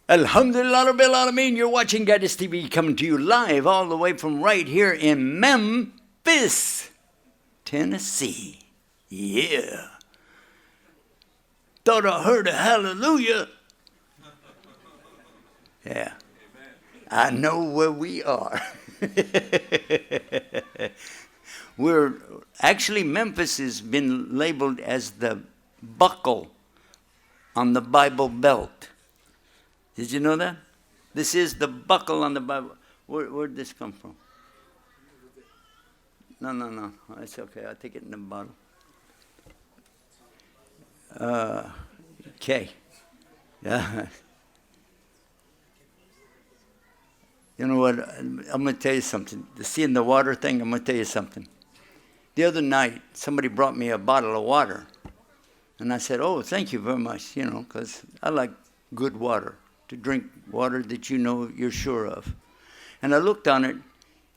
Alhamdulillah Rabbil Alameen. You're watching Guidance TV, coming to you live all the way from right here in Memphis, Tennessee. Yeah. Thought I heard a hallelujah. Yeah. I know where we are. Actually, Memphis has been labeled as the buckle on the Bible belt. Did you know that? This is the buckle on the Bible. Where'd this come from? No. It's okay. I'll take it in the bottle. Okay. Yeah. You know what? I'm going to tell you something. The sea in the water thing, I'm going to tell you something. The other night, somebody brought me a bottle of water. And I said, oh, thank you very much, because I like good water, to drink water that you know you're sure of. And I looked on it,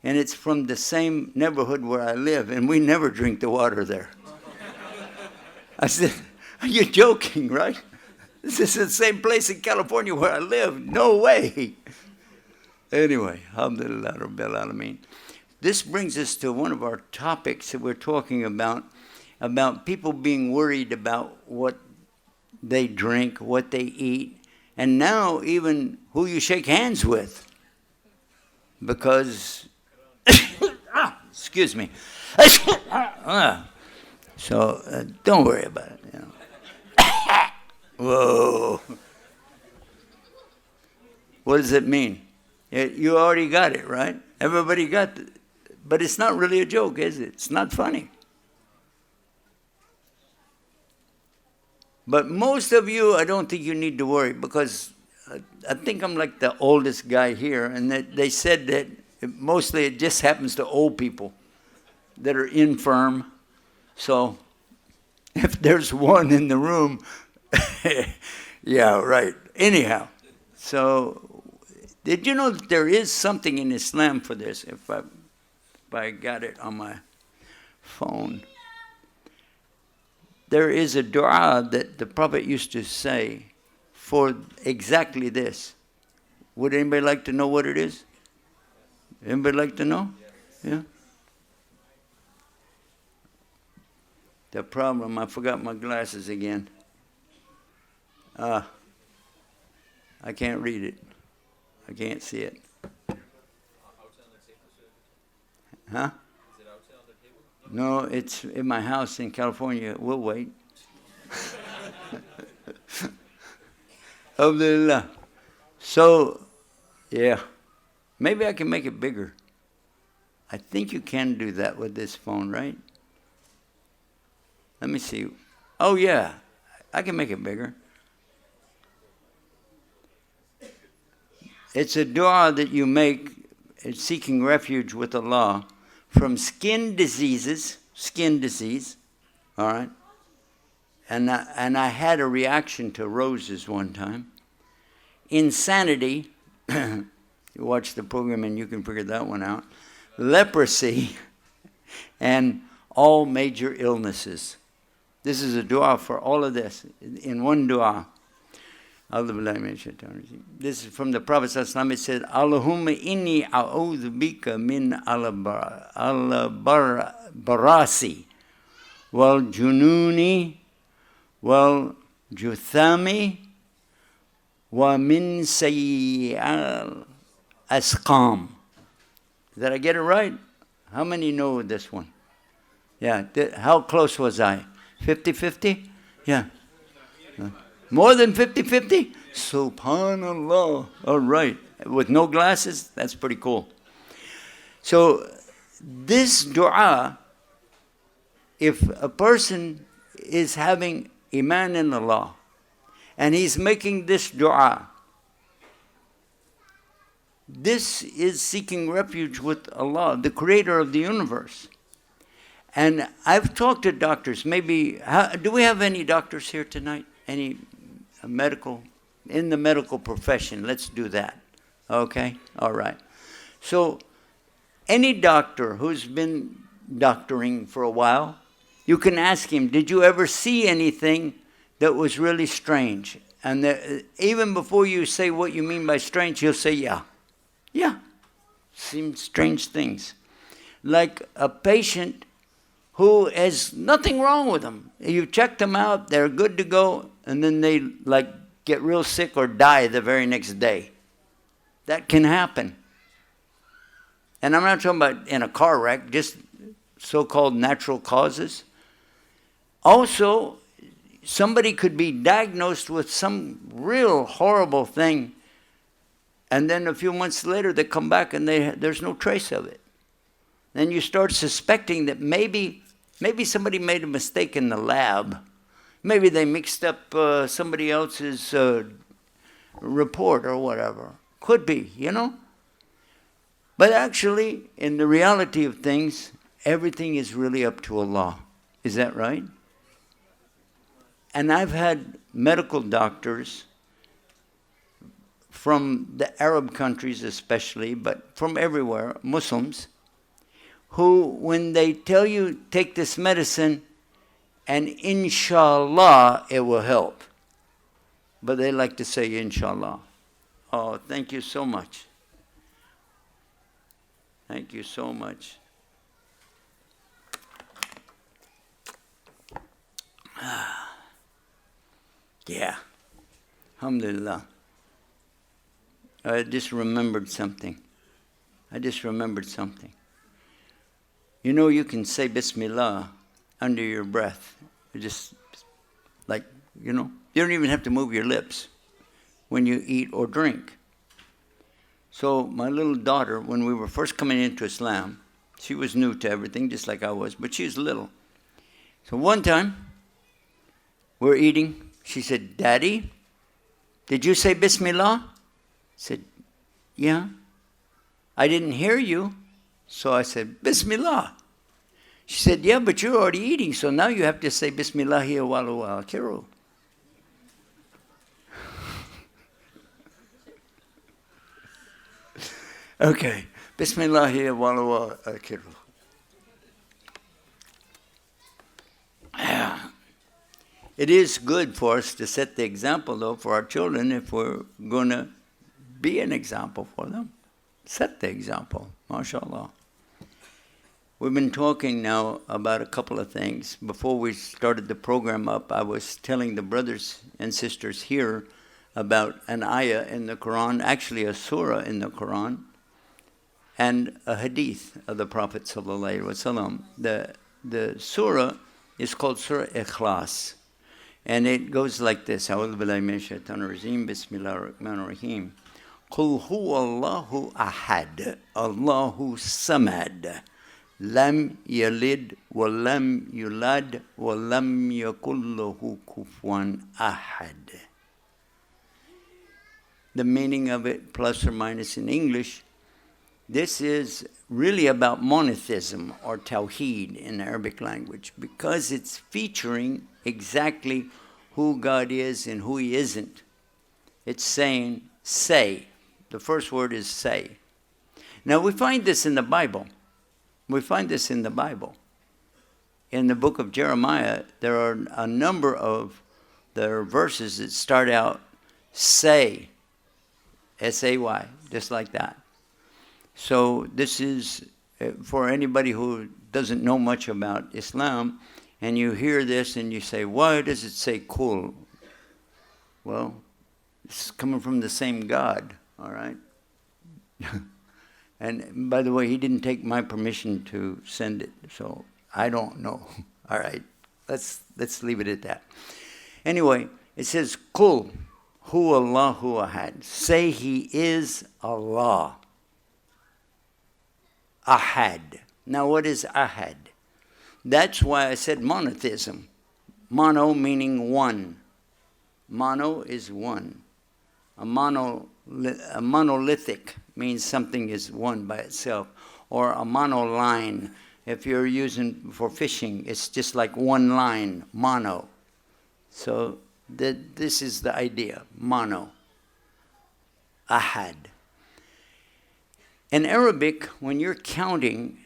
and it's from the same neighborhood where I live, and we never drink the water there. I said, are you joking, right? This is the same place in California where I live. No way. Anyway, alhamdulillah rabbil alameen. This brings us to one of our topics that we're talking about people being worried about what they drink, what they eat, and now even who you shake hands with. Because, excuse me. So don't worry about it. Whoa. What does it mean? You already got it, right? Everybody got it. But it's not really a joke, is it? It's not funny. But most of you, I don't think you need to worry, because I think I'm like the oldest guy here, and they said that mostly it just happens to old people that are infirm. So if there's one in the room, yeah, right. Anyhow, so did you know that there is something in Islam for this? If I got it on my phone. There is a dua that the Prophet used to say for exactly this. Would anybody like to know what it is? Anybody like to know? Yeah? The problem, I forgot my glasses again. I can't read it. I can't see it. Huh? Is it outside on the table? No, it's in my house in California. We'll wait. Alhamdulillah. So, yeah. Maybe I can make it bigger. I think you can do that with this phone, right? Let me see. Oh, yeah. I can make it bigger. It's a dua that you make seeking refuge with Allah from skin disease, all right? And I had a reaction to roses one time. Insanity, you watch the program and you can figure that one out. Leprosy, and all major illnesses. This is a dua for all of this, in one dua. This is from the Prophet ﷺ. It said, Allahumma inni a'udhu bika min al-barasi wal jununi wal juthami wa min sayyi'al asqam. Did I get it right? How many know this one? Yeah. How close was I? 50-50? Yeah. More than 50-50? Subhanallah. All right. With no glasses? That's pretty cool. So this dua, if a person is having iman in Allah, and he's making this dua, this is seeking refuge with Allah, the creator of the universe. And I've talked to doctors. Maybe, do we have any doctors here tonight? Any medical, in the medical profession? Let's do that. Okay? All right. So any doctor who's been doctoring for a while, you can ask him, did you ever see anything that was really strange? And even before you say what you mean by strange, he'll say, yeah. Yeah. Seems strange things. Like a patient who has nothing wrong with them. You checked them out, they're good to go, and then they get real sick or die the very next day. That can happen. And I'm not talking about in a car wreck, just so-called natural causes. Also, somebody could be diagnosed with some real horrible thing, and then a few months later they come back and there's no trace of it. Then you start suspecting that maybe somebody made a mistake in the lab. Maybe they mixed up somebody else's report or whatever. Could be, But actually, in the reality of things, everything is really up to Allah. Is that right? And I've had medical doctors from the Arab countries especially, but from everywhere, Muslims, who, when they tell you, take this medicine, and inshallah, it will help. But they like to say inshallah. Oh, thank you so much. Thank you so much. Yeah. Alhamdulillah. I just remembered something. You can say Bismillah under your breath. Just you don't even have to move your lips when you eat or drink. So my little daughter, when we were first coming into Islam, she was new to everything, just like I was, but she was little. So one time, we're eating. She said, Daddy, did you say Bismillah? I said, yeah. I didn't hear you, so I said, Bismillah. She said, yeah, but you're already eating, so now you have to say Bismillahi wa akiru. Okay, Bismillahi wa akiru. It is good for us to set the example, though, for our children if we're going to be an example for them. Set the example, mashallah. We've been talking now about a couple of things. Before we started the program up, I was telling the brothers and sisters here about an ayah in the Quran, actually a surah in the Quran, and a hadith of the Prophet sallallahu alaihi wasallam. The surah is called Surah Ikhlas. And it goes like this. A'udhu billahi minash shaitanir rajeem. Bismillahir rahmanir rahim. Qul huwa Allahu ahad. Allahu samad. Lam yalid wa lam yulad wa lam yakul lahu kufuwan ahad. The meaning of it, plus or minus in English, this is really about monotheism or tawheed in the Arabic language, because it's featuring exactly who God is and who He isn't. It's saying, say. The first word is say. Now we find this in the Bible. In the book of Jeremiah, there are a number of the verses that start out, say, S-A-Y, just like that. So this is for anybody who doesn't know much about Islam, and you hear this and you say, why does it say kul? Well, it's coming from the same God, all right? And by the way, He didn't take my permission to send it, so I don't know. All right, let's leave it at that. Anyway, it says, kul, hu Allahu ahad. Say He is Allah. Ahad. Now what is ahad? That's why I said monotheism. Mono meaning one. Mono is one. A monolithic means something is one by itself. Or a monoline. If you're using for fishing, it's just like one line, mono. So this is the idea, mono. Ahad. In Arabic, when you're counting,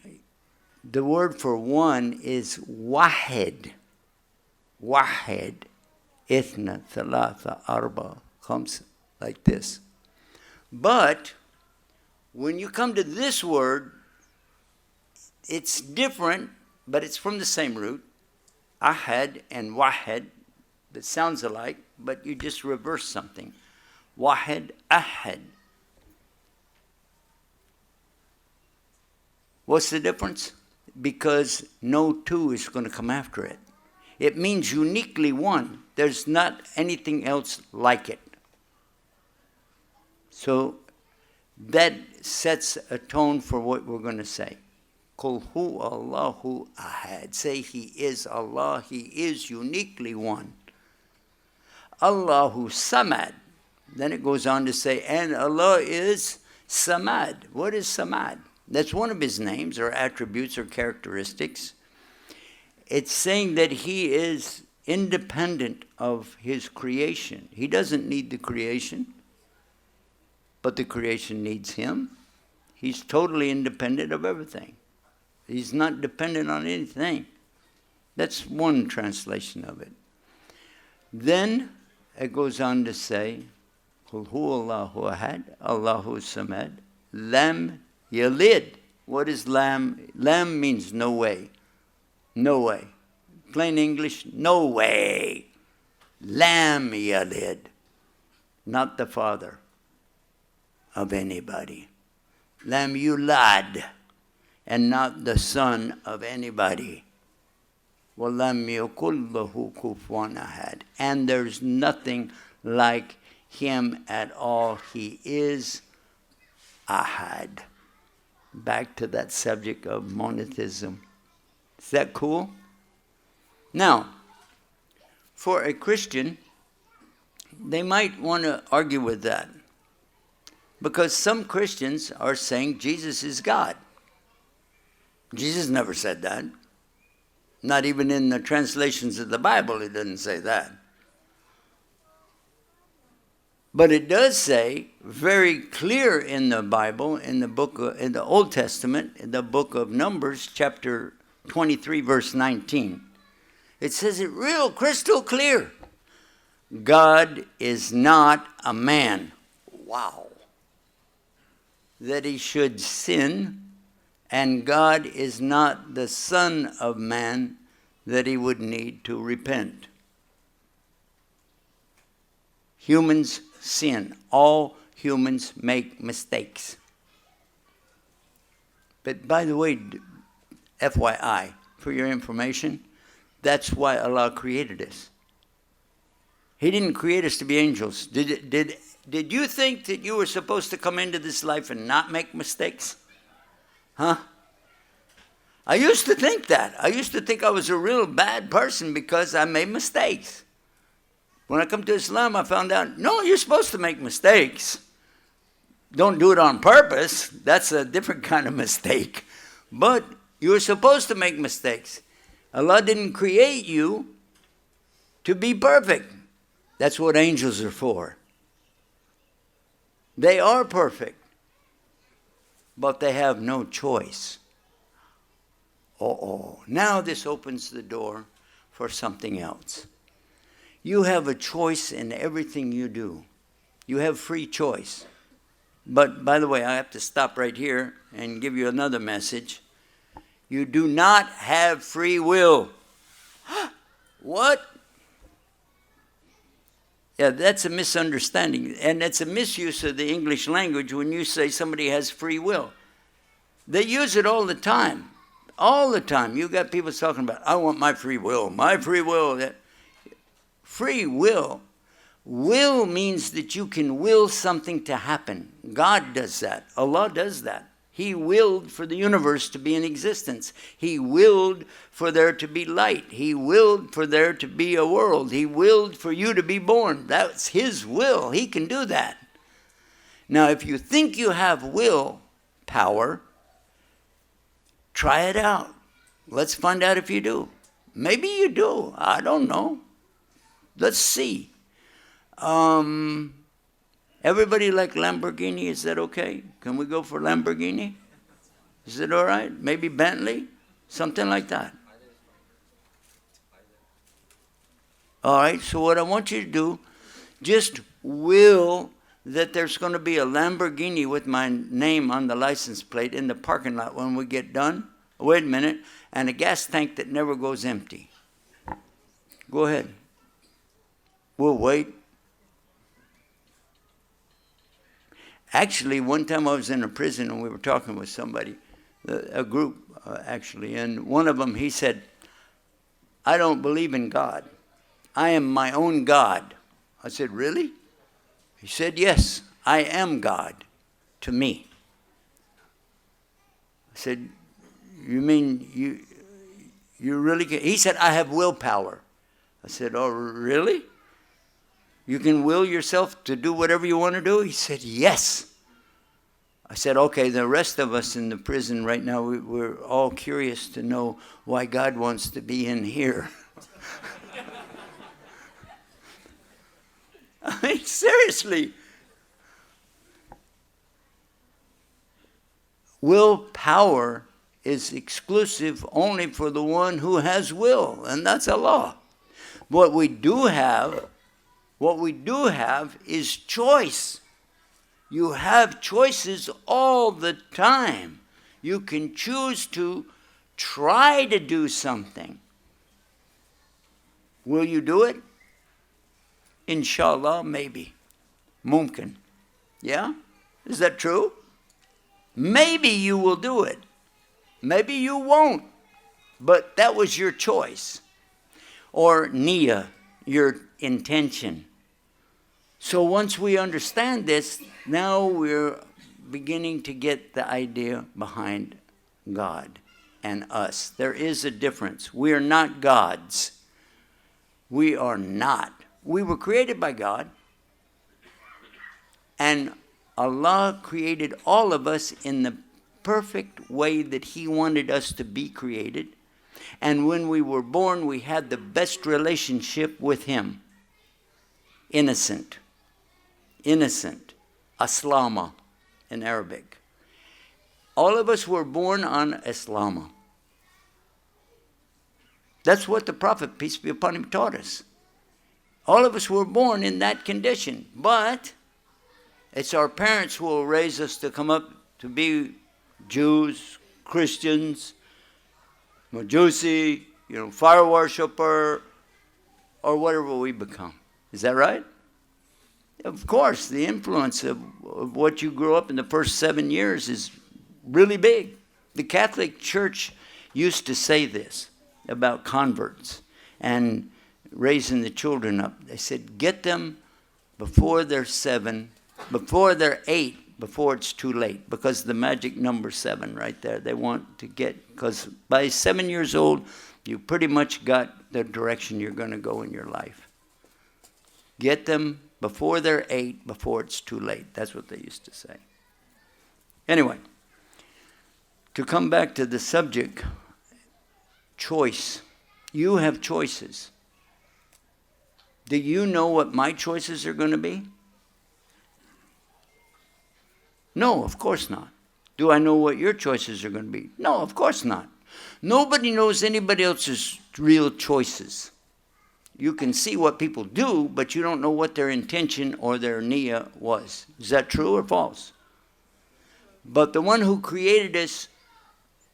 the word for one is wahid. Wahid. Ithna, thalatha, arba, khams, like this. But when you come to this word, it's different, but it's from the same root. Ahad and wahid, that sounds alike, but you just reverse something. Wahid, ahad. What's the difference? Because no two is going to come after it. It means uniquely one. There's not anything else like it. So that sets a tone for what we're going to say. Qul hu Allahu ahad. Say He is Allah. He is uniquely one. Allahu samad. Then it goes on to say, and Allah is samad. What is samad? That's one of His names or attributes or characteristics. It's saying that He is independent of His creation. He doesn't need the creation, but the creation needs Him. He's totally independent of everything. He's not dependent on anything. That's one translation of it. Then it goes on to say, Qul hu Allahu ahad, Allahu samad, lam yalid. What is lam? Lam means no way. No way. Plain English, no way. Lam yalid. Not the father of anybody. Lam yulad. And not the son of anybody. وَلَمْ يَكُنْ لَهُ كُفُوًا أَحَدٌ. And there's nothing like Him at all. He is ahad. Back to that subject of monotheism. Is that cool? Now, for a Christian, they might want to argue with that. Because some Christians are saying Jesus is God. Jesus never said that. Not even in the translations of the Bible, it doesn't say that. But it does say very clear in the Bible, in the Old Testament, in the book of Numbers, chapter 23, verse 19. It says it real crystal clear. God is not a man. Wow. That He should sin. And God is not the Son of Man that He would need to repent. Humans sin. All humans make mistakes. But by the way, FYI, for your information, that's why Allah created us. He didn't create us to be angels. Did you think that you were supposed to come into this life and not make mistakes? Huh? I used to think that. I used to think I was a real bad person because I made mistakes. When I come to Islam, I found out, no, you're supposed to make mistakes. Don't do it on purpose. That's a different kind of mistake. But you're supposed to make mistakes. Allah didn't create you to be perfect. That's what angels are for. They are perfect. But they have no choice. Now this opens the door for something else. You have a choice in everything you do. You have free choice. But by the way, I have to stop right here and give you another message. You do not have free will. What? Yeah, that's a misunderstanding. And it's a misuse of the English language when you say somebody has free will. They use it all the time. All the time. You got people talking about, I want my free will. My free will. Free will. Will means that you can will something to happen. God does that. Allah does that. He willed for the universe to be in existence. He willed for there to be light. He willed for there to be a world. He willed for you to be born. That's His will. He can do that. Now, if you think you have will power, try it out. Let's find out if you do. Maybe you do. I don't know. Let's see. Everybody like Lamborghini? Is that okay? Can we go for Lamborghini? Is it all right? Maybe Bentley? Something like that. All right, so what I want you to do, just will that there's going to be a Lamborghini with my name on the license plate in the parking lot when we get done. Wait a minute. And a gas tank that never goes empty. Go ahead. We'll wait. Actually, one time I was in a prison and we were talking with somebody, a group actually, and one of them, he said, I don't believe in God. I am my own God. I said, really? He said, yes, I am God to me. I said, you mean you really can? He said, I have willpower. I said, oh, really? You can will yourself to do whatever you want to do? He said, yes. I said, okay, the rest of us in the prison right now, we're all curious to know why God wants to be in here. I mean, seriously. Willpower is exclusive only for the one who has will, and that's Allah. What we do have is choice. You have choices all the time. You can choose to try to do something. Will you do it? Inshallah, maybe. Mumkin. Yeah? Is that true? Maybe you will do it. Maybe you won't. But that was your choice. Or niyyah, your intention. So once we understand this, now we're beginning to get the idea behind God and us. There is a difference. We are not gods. We are not. We were created by God. And Allah created all of us in the perfect way that He wanted us to be created. And when we were born, we had the best relationship with Him. Innocent. Innocent. Aslama in Arabic. All of us were born on Aslama. That's what the Prophet, peace be upon him, taught us. All of us were born in that condition. But it's our parents who will raise us to come up to be Jews, Christians, Majusi, fire worshiper, or whatever we become. Is that right? Of course, the influence of what you grew up in the first 7 years is really big. The Catholic Church used to say this about converts and raising the children up. They said, get them before they're 7, before they're 8, before it's too late. Because the magic number 7 right there, they want to get, because by 7 years old, you pretty much got the direction you're going to go in your life. Get them before they're 8, before it's too late. That's what they used to say. Anyway, to come back to the subject, choice. You have choices. Do you know what my choices are going to be? No, of course not. Do I know what your choices are going to be? No, of course not. Nobody knows anybody else's real choices. You can see what people do, but you don't know what their intention or their niyyah was. Is that true or false? But the one who created us,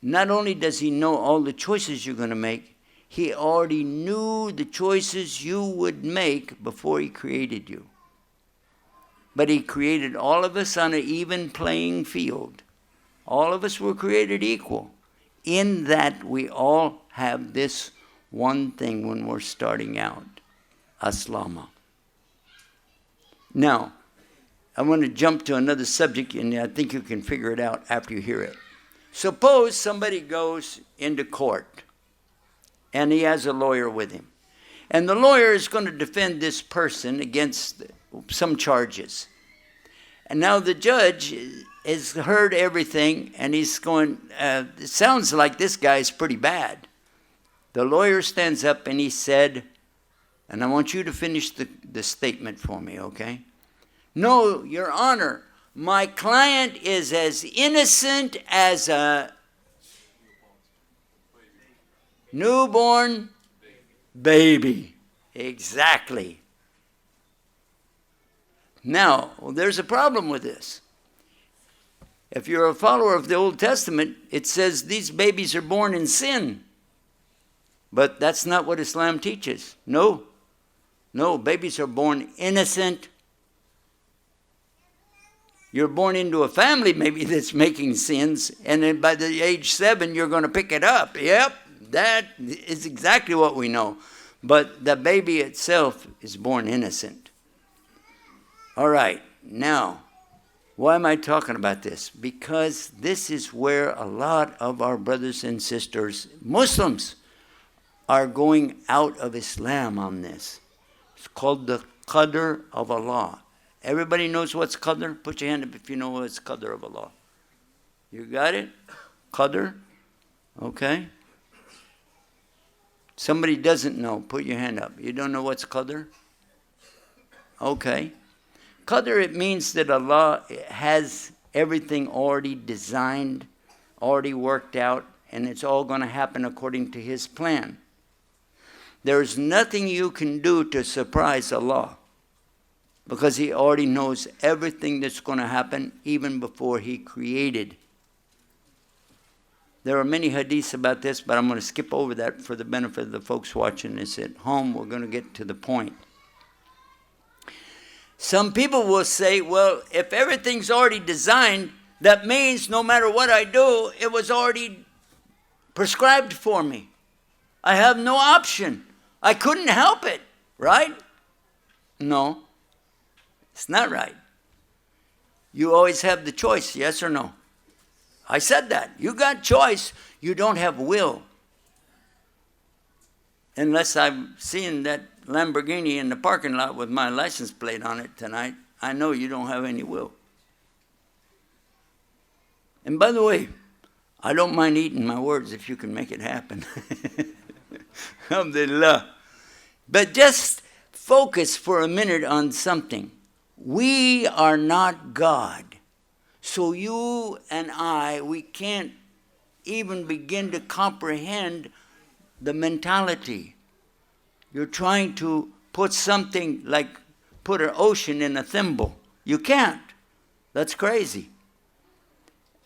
not only does He know all the choices you're going to make, He already knew the choices you would make before He created you. But He created all of us on an even playing field. All of us were created equal, in that we all have this one thing when we're starting out, Aslama. Now, I want to jump to another subject, and I think you can figure it out after you hear it. Suppose somebody goes into court, and he has a lawyer with him. And the lawyer is going to defend this person against some charges. And now the judge has heard everything, and he's going, it sounds like this guy's pretty bad. The lawyer stands up and he said, and I want you to finish the statement for me, okay? No, Your Honor, my client is as innocent as a newborn baby. Exactly. Now, there's a problem with this. If you're a follower of the Old Testament, it says these babies are born in sin. But that's not what Islam teaches. No. No, babies are born innocent. You're born into a family maybe that's making sins, and then by the age 7, you're going to pick it up. Yep, that is exactly what we know. But the baby itself is born innocent. All right, now, why am I talking about this? Because this is where a lot of our brothers and sisters, Muslims, are going out of Islam on this. It's called the Qadr of Allah. Everybody knows what's Qadr? Put your hand up if you know what's Qadr of Allah. You got it? Qadr? Okay. Somebody doesn't know, put your hand up. You don't know what's Qadr? Okay. Qadr, it means that Allah has everything already designed, already worked out, and it's all going to happen according to His plan. There's nothing you can do to surprise Allah, because He already knows everything that's going to happen even before He created. There are many hadiths about this, but I'm going to skip over that for the benefit of the folks watching this at home. We're going to get to the point. Some people will say, well, if everything's already designed, that means no matter what I do, it was already prescribed for me. I have no option. I couldn't help it, right? No, it's not right. You always have the choice, yes or no? I said that. You got choice. You don't have will. Unless I'm seeing that Lamborghini in the parking lot with my license plate on it tonight, I know you don't have any will. And by the way, I don't mind eating my words if you can make it happen. Alhamdulillah. But just focus for a minute on something. We are not God. So you and I, we can't even begin to comprehend the mentality. You're trying to put something like put an ocean in a thimble. You can't. That's crazy.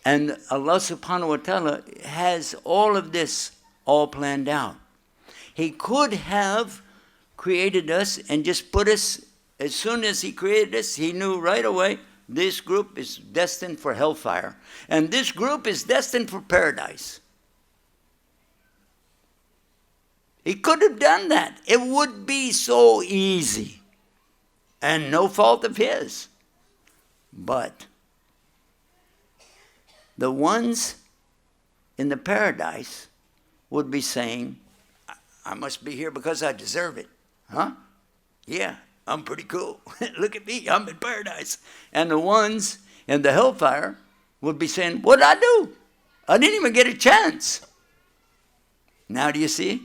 And Allah subhanahu wa ta'ala has all of this all planned out. He could have created us and just put us, as soon as He created us, He knew right away, this group is destined for hellfire. And this group is destined for paradise. He could have done that. It would be so easy. And no fault of His. But the ones in the paradise would be saying, I must be here because I deserve it. Huh? Yeah, I'm pretty cool. Look at me, I'm in paradise. And the ones in the hellfire would be saying, what did I do? I didn't even get a chance. Now do you see?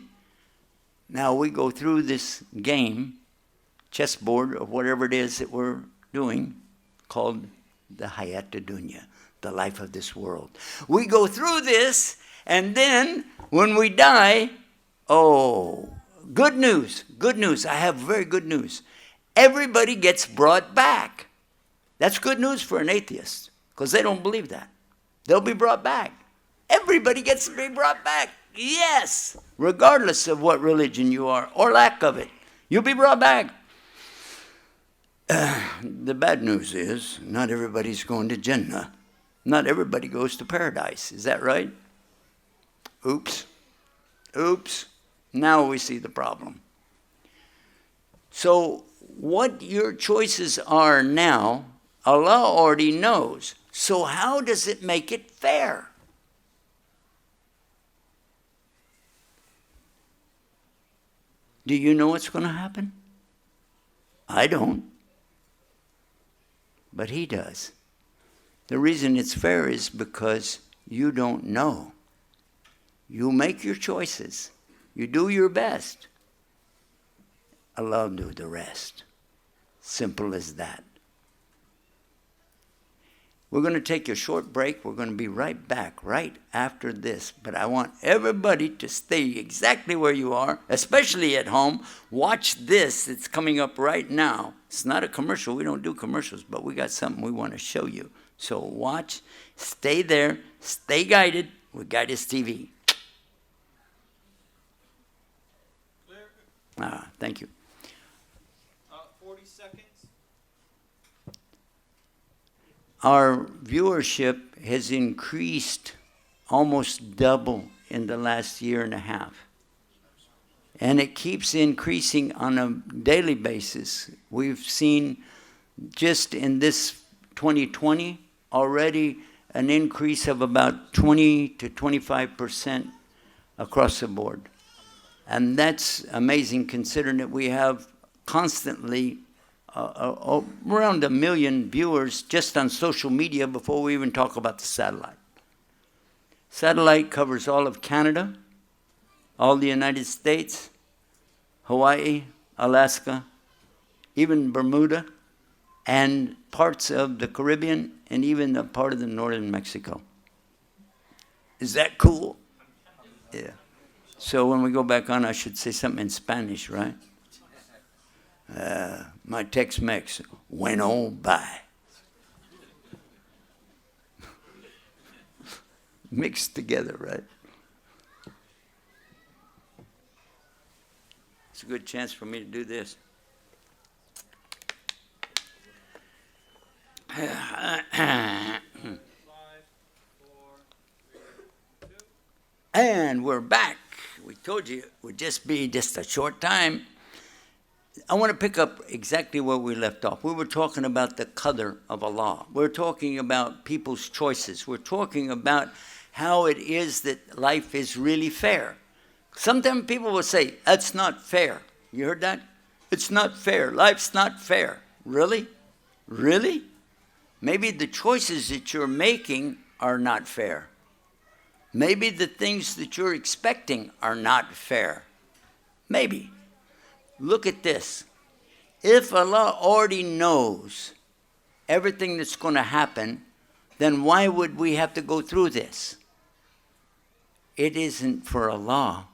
Now we go through this game, chessboard, or whatever it is that we're doing, called the Hayat Dunya, the life of this world. We go through this, and then when we die, oh, good news, good news. I have very good news. Everybody gets brought back. That's good news for an atheist, because they don't believe that. They'll be brought back. Everybody gets to be brought back. Yes, regardless of what religion you are, or lack of it. You'll be brought back. The bad news is, not everybody's going to Jannah. Not everybody goes to paradise. Is that right? Oops. Oops. Now we see the problem. So what your choices are now, Allah already knows. So how does it make it fair? Do you know what's going to happen? I don't. But He does. The reason it's fair is because you don't know. You make your choices. You do your best. Allah will do the rest. Simple as that. We're going to take a short break. We're going to be right back right after this. But I want everybody to stay exactly where you are, especially at home. Watch this. It's coming up right now. It's not a commercial. We don't do commercials, but we got something we want to show you. So watch. Stay there. Stay guided with Guidance TV. Clear. Thank you. 40 seconds. Our viewership has increased almost double in the last year and a half. And it keeps increasing on a daily basis. We've seen just in this 2020 already an increase of about 20 to 25% across the board. And that's amazing considering that we have constantly around 1 million viewers just on social media before we even talk about the satellite. Satellite covers all of Canada, all the United States, Hawaii, Alaska, even Bermuda, and parts of the Caribbean, and even a part of the northern Mexico. Is that cool? Yeah. So when we go back on, I should say something in Spanish, right? My Tex-Mex went on by. Mixed together, right? It's a good chance for me to do this. And we're back. We told you it would just be just a short time. I want to pick up exactly where we left off. We were talking about the qadr of Allah. We're talking about people's choices. We're talking about how it is that life is really fair. Sometimes people will say, that's not fair. You heard that? It's not fair. Life's not fair. Really? Really? Maybe the choices that you're making are not fair. Maybe the things that you're expecting are not fair. Maybe. Look at this. If Allah already knows everything that's going to happen, then why would we have to go through this? It isn't for Allah.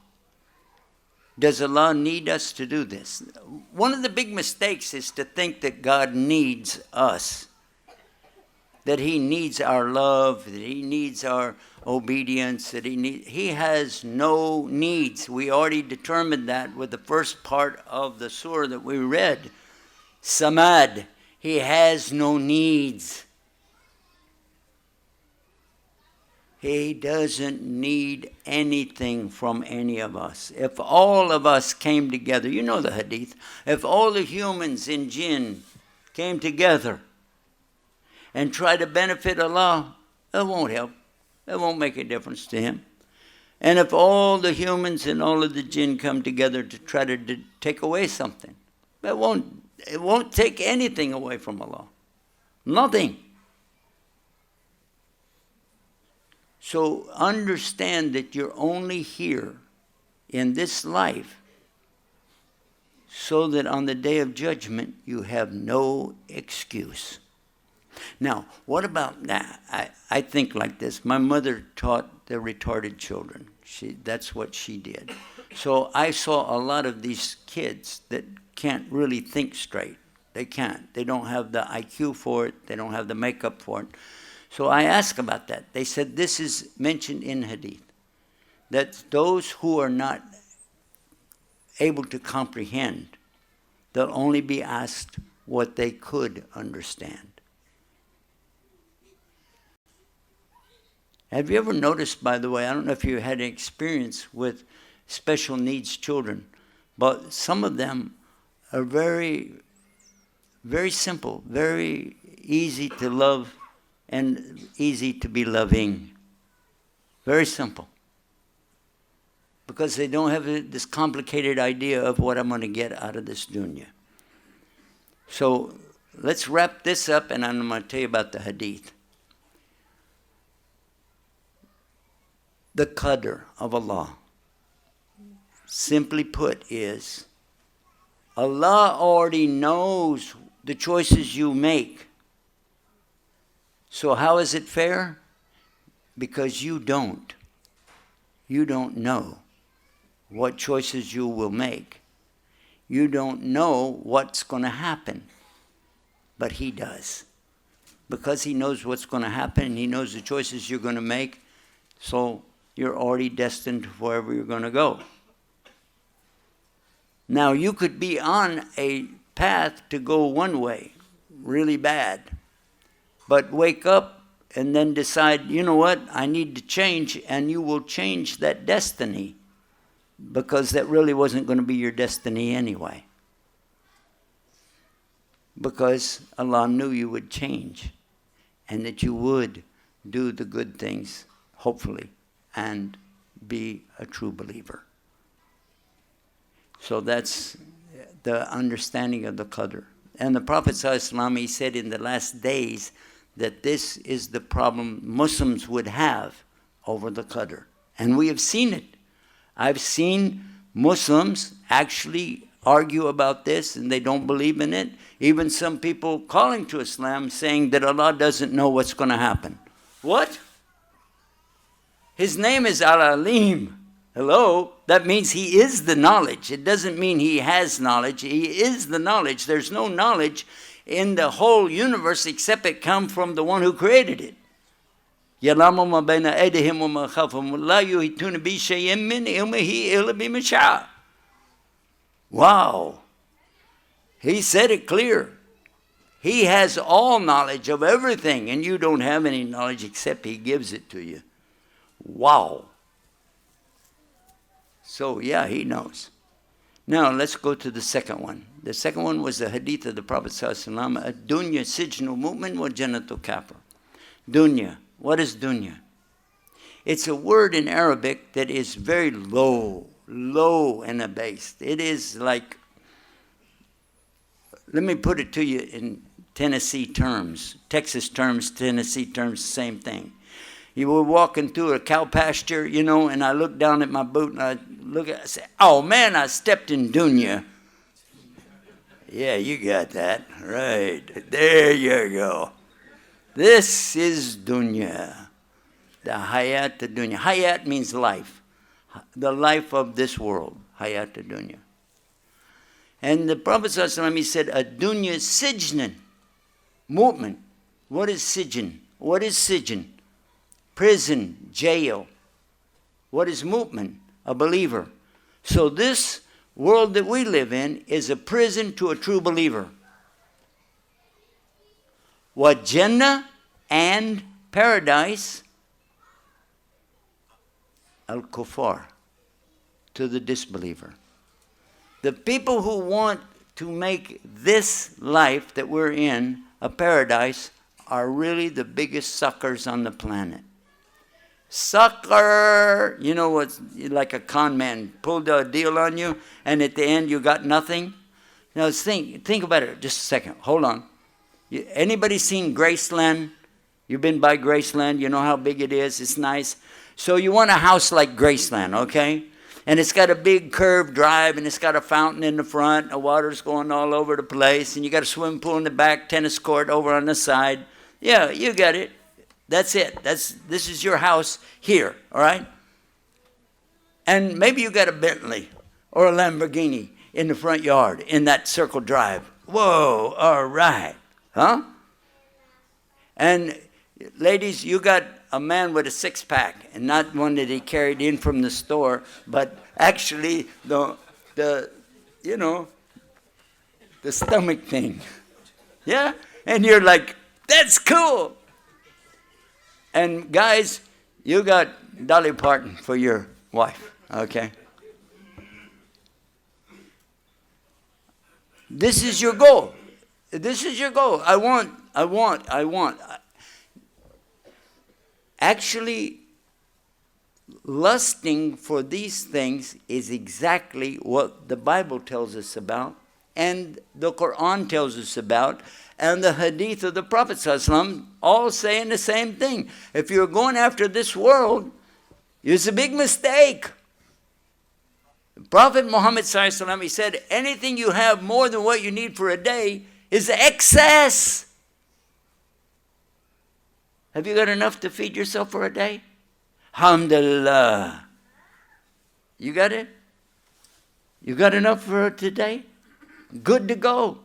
Does Allah need us to do this? One of the big mistakes is to think that God needs us, that He needs our love, that He needs our obedience, that He has no needs. We already determined that with the first part of the surah that we read. Samad, He has no needs. He doesn't need anything from any of us. If all of us came together, you know the hadith, if all the humans and jinn came together and try to benefit Allah, it won't help. It won't make a difference to Him. And if all the humans and all of the jinn come together to try to take away something, it won't take anything away from Allah. Nothing. So understand that you're only here in this life so that on the day of judgment you have no excuse. Now, what about that? I think like this. My mother taught the retarded children. That's what she did. So I saw a lot of these kids that can't really think straight. They can't. They don't have the IQ for it. They don't have the makeup for it. So I asked about that. They said this is mentioned in Hadith, that those who are not able to comprehend, they'll only be asked what they could understand. Have you ever noticed, by the way, I don't know if you had an experience with special needs children, but some of them are very, very simple, very easy to love and easy to be loving. Very simple. Because they don't have this complicated idea of what I'm going to get out of this dunya. So let's wrap this up, and I'm going to tell you about the hadith. The qadr of Allah, simply put, is Allah already knows the choices you make. So how is it fair? Because you don't. You don't know what choices you will make. You don't know what's going to happen. But he does. Because he knows what's going to happen, he knows the choices you're going to make, so you're already destined for wherever you're going to go. Now, you could be on a path to go one way, really bad, but wake up and then decide, you know what, I need to change, and you will change that destiny, because that really wasn't going to be your destiny anyway. Because Allah knew you would change and that you would do the good things, hopefully, and be a true believer. So that's the understanding of the Qadr. And the Prophet ﷺ, he said in the last days that this is the problem Muslims would have over the Qadr. And we have seen it. I've seen Muslims actually argue about this, and they don't believe in it. Even some people calling to Islam saying that Allah doesn't know what's going to happen. What? His name is Al-Alim. Hello? That means he is the knowledge. It doesn't mean he has knowledge. He is the knowledge. There's no knowledge in the whole universe except it come from the one who created it. يَعْلَمُ مَا بَيْنَ أَيْدِيهِمْ وَمَا خَلْفَهُمْ وَلَا يُحِيطُونَ بِشَيْءٍ مِّنْ عِلْمِهِ إِلَّا بِمَا شَاءَ. Wow. He said it clear. He has all knowledge of everything, and you don't have any knowledge except he gives it to you. Wow. So, yeah, he knows. Now, let's go to the second one. The second one was the hadith of the Prophet ﷺ, Ad-dunya sijnu mu'min wa jannatu kafir. Dunya. What is dunya? It's a word in Arabic that is very low and abased. It is like, let me put it to you in Tennessee terms, Texas terms, Tennessee terms, same thing. You were walking through a cow pasture, you know, and I looked down at my boot and I look at it, I say, oh man, I stepped in dunya. Yeah, you got that. Right. There you go. This is dunya. The hayat dunya. Hayat means life. The life of this world. Hayat dunya. And the Prophet ﷺ, he said, Ad-dunya sijnan. Mu'min. What is sijin? What is sijin? Prison, jail. What is mu'min? A believer. So this world that we live in is a prison to a true believer. What Jannah and paradise, al-kufar, to the disbeliever. The people who want to make this life that we're in a paradise are really the biggest suckers on the planet. Sucker! You know what's like a con man pulled a deal on you and at the end you got nothing? Now think about it just a second. Hold on. Anybody seen Graceland? You've been by Graceland. You know how big it is. It's nice. So you want a house like Graceland, okay? And it's got a big curved drive, and it's got a fountain in the front. The water's going all over the place. And you got a swimming pool in the back, tennis court over on the side. Yeah, you got it. That's it. This is your house here, all right? And maybe you got a Bentley or a Lamborghini in the front yard in that circle drive. Whoa, all right. Huh? And ladies, you got a man with a six-pack, and not one that he carried in from the store, but actually the stomach thing. Yeah? And you're like, that's cool. And guys, you got Dolly Parton for your wife, okay? This is your goal. This is your goal. I want. Actually, lusting for these things is exactly what the Bible tells us about, and the Quran tells us about, and the hadith of the Prophet ﷺ all saying the same thing. If you're going after this world, it's a big mistake. Prophet Muhammad ﷺ, he said, anything you have more than what you need for a day is excess. Have you got enough to feed yourself for a day? Alhamdulillah. You got it? You got enough for today? Good to go.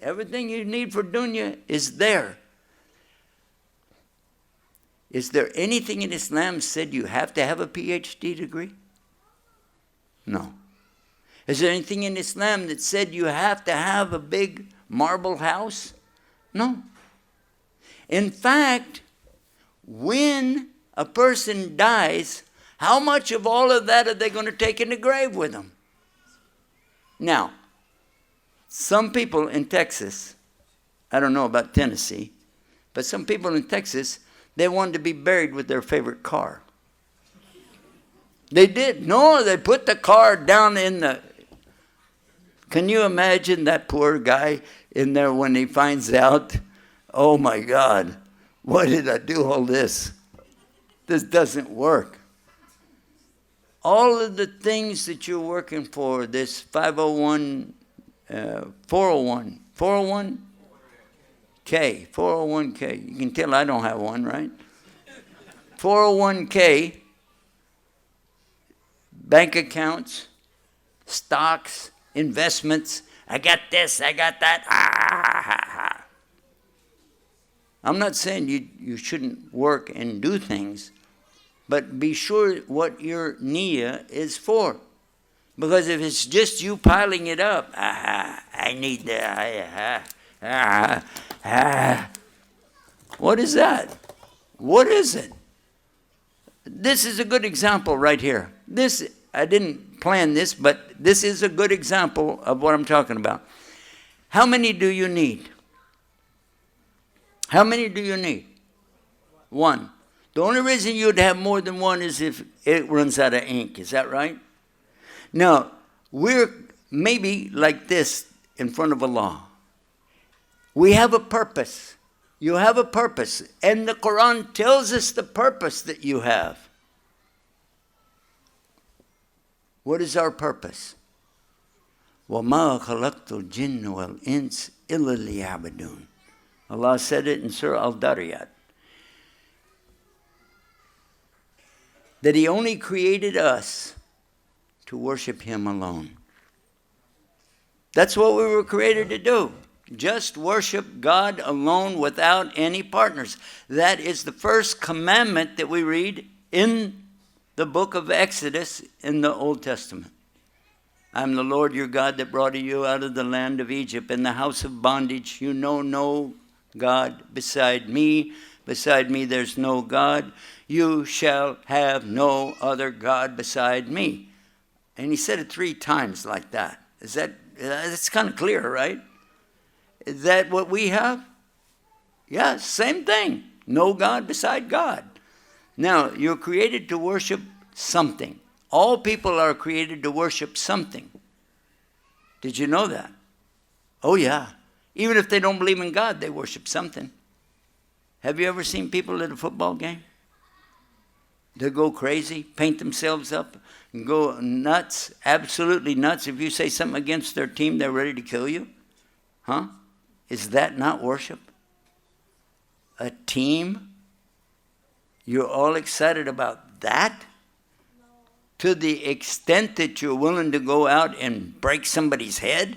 Everything you need for dunya is there. Is there anything in Islam said you have to have a PhD degree? No. Is there anything in Islam that said you have to have a big marble house? No. In fact, when a person dies, how much of all of that are they going to take in the grave with them? Now, some people in Texas, I don't know about Tennessee, but some people in Texas, they wanted to be buried with their favorite car. They did. No, they put the car down in the... Can you imagine that poor guy in there when he finds out, oh my God, why did I do all this? This doesn't work. All of the things that you're working for, this 501, 401K, 401K. You can tell I don't have one, right? 401K, bank accounts, stocks, investments. I got this, I got that. I'm not saying you shouldn't work and do things, but be sure what your niyyah is for. Because if it's just you piling it up, I need that. What is that? What is it? This is a good example right here. I didn't plan this, but this is a good example of what I'm talking about. How many do you need? How many do you need? One. The only reason you'd have more than one is if it runs out of ink. Is that right? Now, we're maybe like this in front of Allah. We have a purpose. You have a purpose. And the Quran tells us the purpose that you have. What is our purpose? وَمَا خَلَقْتُ الْجِنَّ وَالْإِنسِ إِلَّا لِيَعْبُدُونَ. Allah said it in Surah Al-Dariyat. That He only created us to worship Him alone. That's what we were created to do. Just worship God alone without any partners. That is the first commandment that we read in the book of Exodus in the Old Testament. I'm the Lord your God that brought you out of the land of Egypt in the house of bondage. You know no God beside me. Beside me there's no God. You shall have no other God beside me. And He said it 3 times like that. That's kind of clear, right? Is that what we have? Yeah, same thing. No God beside God. Now, you're created to worship something. All people are created to worship something. Did you know that? Oh, yeah. Even if they don't believe in God, they worship something. Have you ever seen people at a football game? They go crazy, paint themselves up, and go nuts, absolutely nuts. If you say something against their team, they're ready to kill you. Huh? Is that not worship? A team? You're all excited about that? No. To the extent that you're willing to go out and break somebody's head?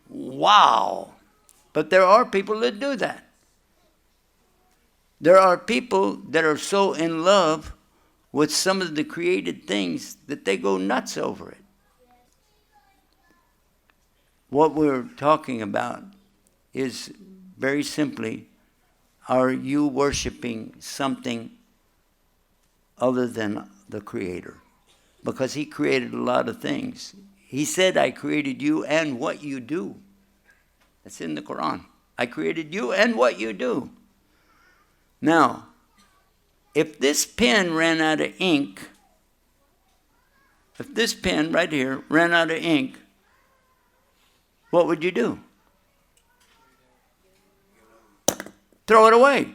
Wow. But there are people that do that. There are people that are so in love with some of the created things that they go nuts over it. What we're talking about is very simply, are you worshiping something other than the Creator? Because He created a lot of things. He said, I created you and what you do. That's in the Quran. I created you and what you do. Now, if this pen ran out of ink, if this pen right here ran out of ink, what would you do? Throw it away.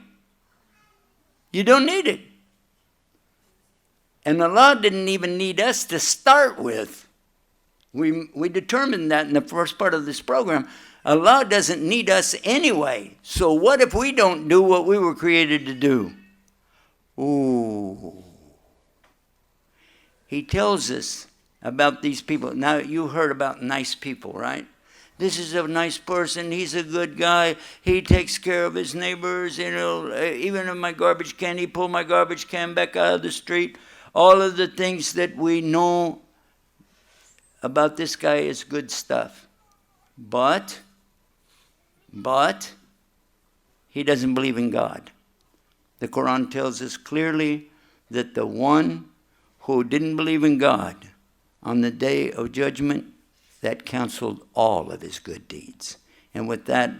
You don't need it. And Allah didn't even need us to start with. We determined that in the first part of this program. Allah doesn't need us anyway. So what if we don't do what we were created to do? Ooh. He tells us about these people. Now, you heard about nice people, right? This is a nice person. He's a good guy. He takes care of his neighbors. You know, even in my garbage can, he pulled my garbage can back out of the street. All of the things that we know about this guy is good stuff. But he doesn't believe in God. The Quran tells us clearly that the one who didn't believe in God on the day of judgment, that canceled all of his good deeds. And with that,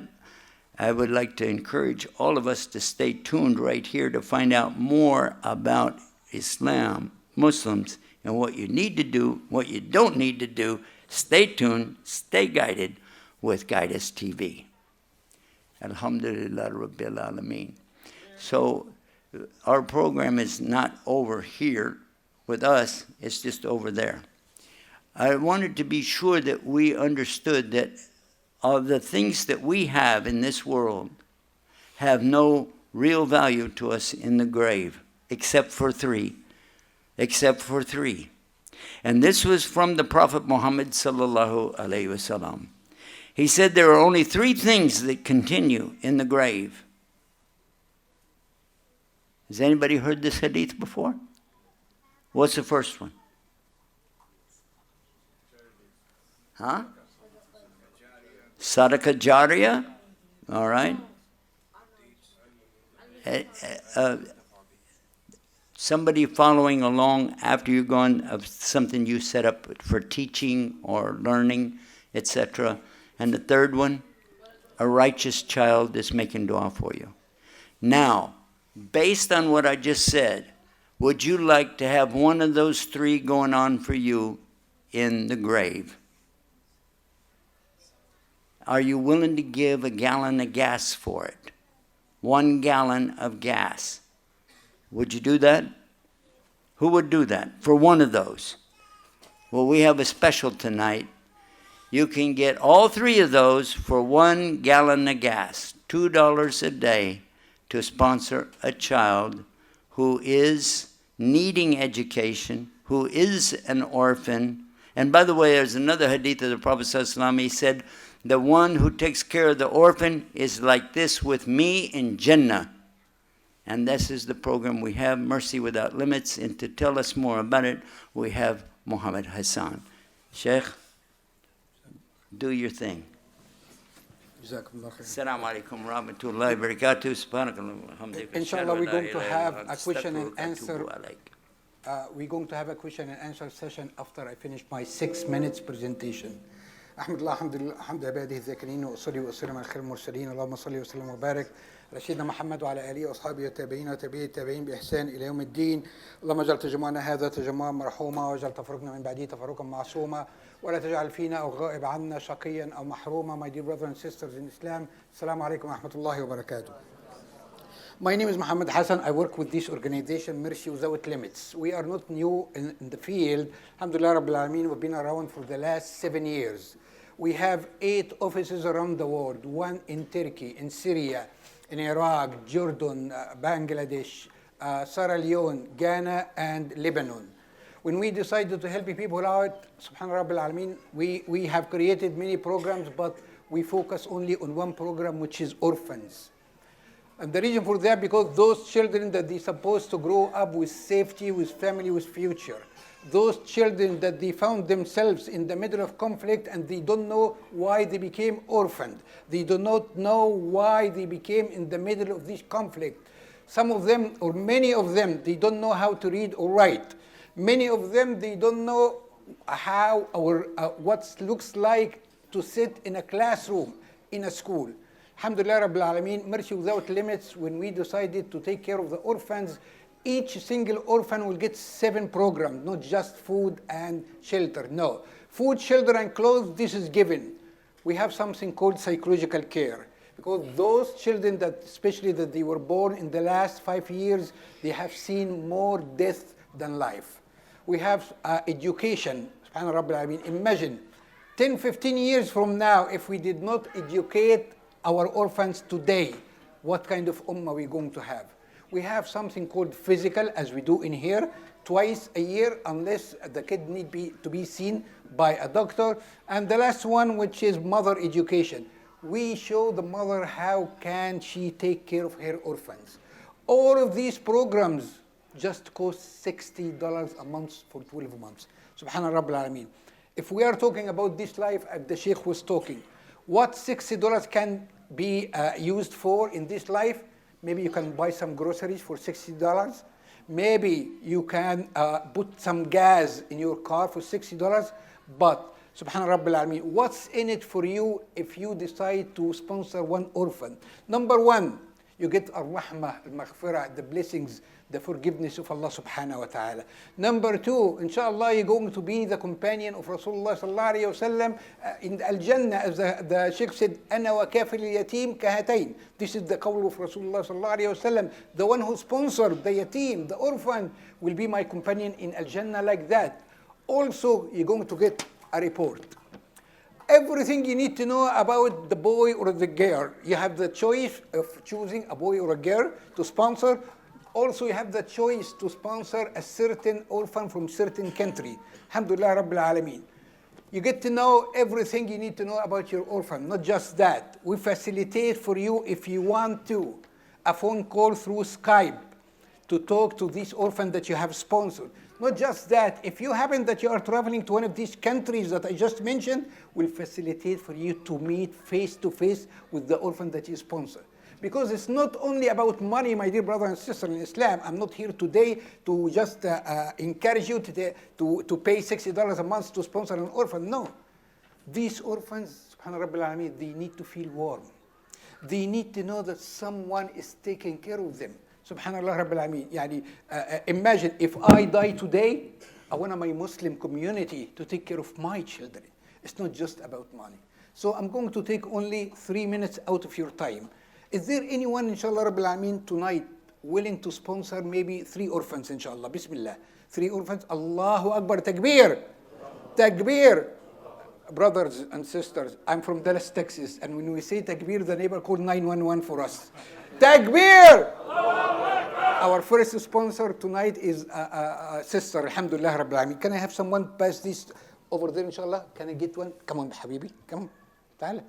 I would like to encourage all of us to stay tuned right here to find out more about Islam, Muslims, and what you need to do, what you don't need to do. Stay tuned, stay guided with Guidance TV. Alhamdulillah Rabbil Alameen. So our program is not over here with us, it's just over there. I wanted to be sure that we understood that of the things that we have in this world have no real value to us in the grave, except for three. Except for three. And this was from the Prophet Muhammad sallallahu alaihi wasallam. He said there are only three things that continue in the grave. Has anybody heard this hadith before? What's the first one? Huh? Sadaqah Jariyah. All right. Somebody following along after you're gone of something you set up for teaching or learning, etc. And the third one, a righteous child is making dua for you. Now, based on what I just said, would you like to have one of those three going on for you in the grave? Are you willing to give a gallon of gas for it? 1 gallon of gas. Would you do that? Who would do that for one of those? Well, we have a special tonight. You can get all three of those for 1 gallon of gas, $2 a day, to sponsor a child who is needing education, who is an orphan. And by the way, there's another hadith of the Prophet ﷺ. He said, the one who takes care of the orphan is like this with me in Jannah. And this is the program we have, Mercy Without Limits. And to tell us more about it, we have Muhammad Hassan. Sheikh, do your thing. Assalamu alaikum wa rahmatullahi wa barakatuh. Subhanakallah. Inshallah, we're going to have a question and answer. We're going to have a question and answer session after I finish my 6 minutes presentation. أحمد الله حمد عباده الذاكرين وأصلي وأسلم على خير المرسلين اللهم صل وسلم وبارك على سيدنا محمد وعلى آله وأصحابه والتابعين وتابعي التابعين بإحسان إلى يوم الدين اللهم اجعل تجمعنا هذا تجمعا مرحوما واجعل تفرقنا من بعده تفرقا معصوما ولا تجعل فينا أو غائب عنا شقيا أو محروما. My dear brothers and sisters in Islam, السلام عليكم ورحمة الله وبركاته. My name is Muhammad Hassan. I work with this organization, Mercy Without Limits. We are not new in the field. Alhamdulillah Rabbil Alameen, we've been around for the last 7 years. We have 8 offices around the world, 1 in Turkey, in Syria, in Iraq, Jordan, Bangladesh, Sierra Leone, Ghana, and Lebanon. When we decided to help people out, subhanallah Rabbil Alameen, we have created many programs, but we focus only on one program, which is orphans. And the reason for that, because those children that they're supposed to grow up with safety, with family, with future. Those children that they found themselves in the middle of conflict and they don't know why they became orphaned. They do not know why they became in the middle of this conflict. Some of them, or many of them, they don't know how to read or write. Many of them, they don't know how or what looks like to sit in a classroom in a school. Alhamdulillah Rabbil Alameen, Mercy Without Limits, when we decided to take care of the orphans, each single orphan will get 7 programs, not just food and shelter. No. Food, shelter, and clothes, this is given. We have something called psychological care. Because those children that, especially that they were born in the last 5 years, they have seen more death than life. We have education Subhana Rabbil Alameen. Imagine 10, 15 years from now, if we did not educate our orphans today, what kind of ummah we going to have? We have something called physical, as we do in here, twice a year, unless the kid need to be seen by a doctor. And the last one, which is mother education. We show the mother how can she take care of her orphans. All of these programs just cost $60 a month for 12 months. Subhana Rabbil Alameen. If we are talking about this life, as the Sheikh was talking, what $60 can be used for in this life? Maybe you can buy some groceries for $60. Maybe you can put some gas in your car for $60. But Subhana Rabbil Alameen, what's in it for you if you decide to sponsor one orphan? Number one, you get al-rahmah, al-maghfirah, the blessings, the forgiveness of Allah subhanahu wa ta'ala. Number two, inshallah, you're going to be the companion of Rasulullah sallallahu alayhi wa sallam in Al-Jannah, as the Sheikh said, أَنَا وَكَافِلِ الْيَتِيمِ كَهَتَيْنِ. This is the qawl of Rasulullah sallallahu alayhi wa sallam. The one who sponsored the yatim, the orphan, will be my companion in Al-Jannah like that. Also, you're going to get a report. Everything you need to know about the boy or the girl. You have the choice of choosing a boy or a girl to sponsor. Also, you have the choice to sponsor a certain orphan from certain country. Alhamdulillah Rabbil Alameen. You get to know everything you need to know about your orphan. Not just that. We facilitate for you, if you want to, a phone call through Skype to talk to this orphan that you have sponsored. Not just that, if you happen that you are traveling to one of these countries that I just mentioned, we'll facilitate for you to meet face to face with the orphan that you sponsor. Because it's not only about money, my dear brother and sister in Islam. I'm not here today to just encourage you to pay $60 a month to sponsor an orphan. No. These orphans, subhana Rabbil Alameen, they need to feel warm. They need to know that someone is taking care of them. Subhanallah Rabbil Alameen. Yani, imagine if I die today, I want my Muslim community to take care of my children. It's not just about money. So I'm going to take only 3 minutes out of your time. Is there anyone, inshallah Rabbil Alameen, tonight willing to sponsor maybe 3 orphans, inshallah? Bismillah. 3 orphans. Allahu Akbar. Takbir. Takbir. Brothers and sisters, I'm from Dallas, Texas, and when we say takbir, the neighbor called 911 for us. Takbir! Our first sponsor tonight is a sister, alhamdulillah Rabbil Alameen. Can I have someone pass this over there, inshallah? Can I get one? Come on, habibi, come on. Ta'ala.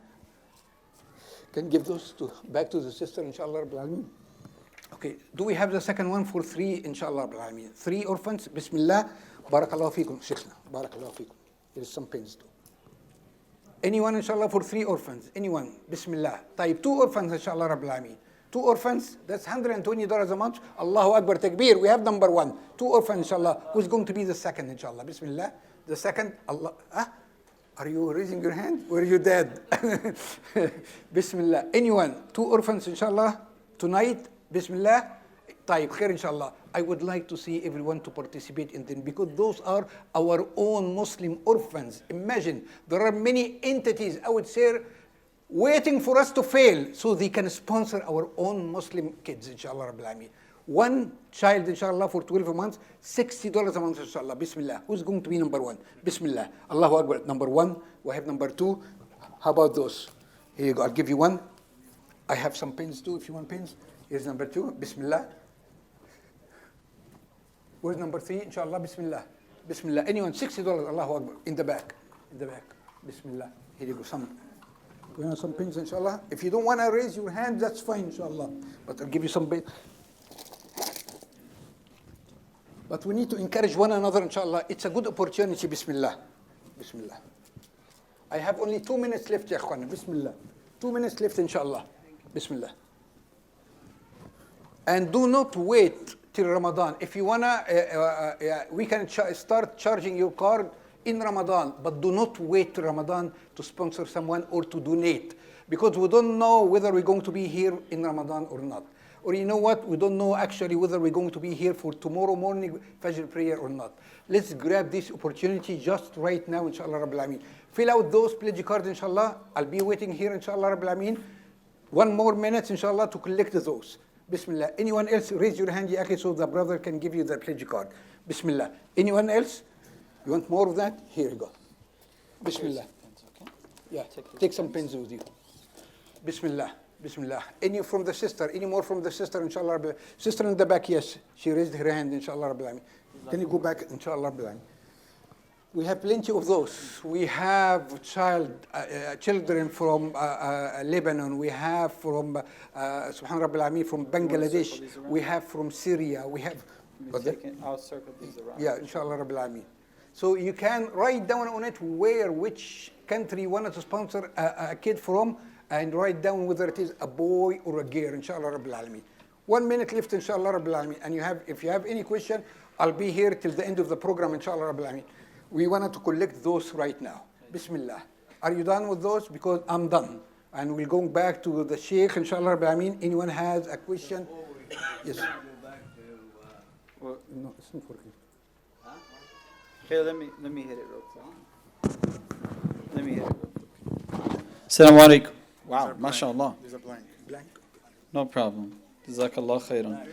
Can you give those back to the sister, inshallah Rabbil Alameen? Okay, do we have the second one for 3, inshallah Rabbil Alameen? 3 orphans, bismillah. Barakallahu feekum, sheikhna. Barakallahu feekum. There is some pens too. Anyone, inshallah, for 3 orphans? Anyone? Bismillah. Type 2 orphans, inshallah Rabbil Alameen. 2 orphans, that's $120 a month. Allahu Akbar, takbir. We have number 1. 2 orphans, inshallah. Who's going to be the second, inshallah? Bismillah. The second, Allah. Are you raising your hand? Or are you dead? Bismillah. Anyone? 2 orphans, inshallah, tonight? Bismillah. Taib, khair, inshallah. I would like to see everyone to participate in them because those are our own Muslim orphans. Imagine, there are many entities, I would say, waiting for us to fail so they can sponsor our own Muslim kids, inshallah Rabbil Alameen. 1 child, inshallah, for 12 months, $60 a month, inshallah. Bismillah. Who's going to be number 1? Bismillah. Allahu Akbar. Number 1. We have number 2. How about those? Here you go. I'll give you 1. I have some pens too, if you want pens. Here's number 2. Bismillah. Where's number 3? Inshallah. Bismillah. Bismillah. Anyone? $60. Allahu Akbar. In the back. In the back. Bismillah. Here you go. We have some pens, inshallah. If you don't want to raise your hand, that's fine, inshallah. But I'll give you some pens. But we need to encourage one another, inshallah. It's a good opportunity, bismillah. Bismillah. I have only 2 minutes left, ya akhwana. Bismillah. 2 minutes left, inshallah. Bismillah. And do not wait till Ramadan. If you wanna, we can start charging your card in Ramadan, but do not wait till Ramadan to sponsor someone or to donate, because we don't know whether we're going to be here in Ramadan or not. Or you know what? We don't know actually whether we're going to be here for tomorrow morning Fajr prayer or not. Let's grab this opportunity just right now, inshallah Rabbil Alameen. Fill out those pledge cards, inshallah. I'll be waiting here, inshallah Rabbil Alameen. 1 more minute, inshallah, to collect those. Bismillah. Anyone else? Raise your hand, ya akhi, so the brother can give you the pledge card. Bismillah. Anyone else? You want more of that? Here you go. Bismillah. Yeah, take some pens with you. Bismillah. Bismillah. Any from the sister? Any more from the sister, inshallah? Sister in the back, yes. She raised her hand, inshallah. Can you go back, inshallah? We have plenty of those. We have children from Lebanon. We have from, Subhan Rabbil Alameen, from Bangladesh. We have from Syria. We have. I'll circle these around. Yeah, inshallah Rabbil Alameen. So you can write down on it which country you wanted to sponsor a kid from, and write down whether it is a boy or a girl, inshallah Rabbil Alameen. 1 minute left, inshallah Rabbil Alameen. And if you have any question, I'll be here till the end of the program, inshallah Rabbil Alameen. We wanted to collect those right now. Bismillah. Are you done with those? Because I'm done. And we'll go back to the Sheikh, inshallah Rabbil Alameen. Anyone has a question? Yes. Well, No, it's not working. here, let me hit it real quick. Assalamu alaikum. Wow, mashallah. There's a blank. Blank. No problem. Jazakallah khairan.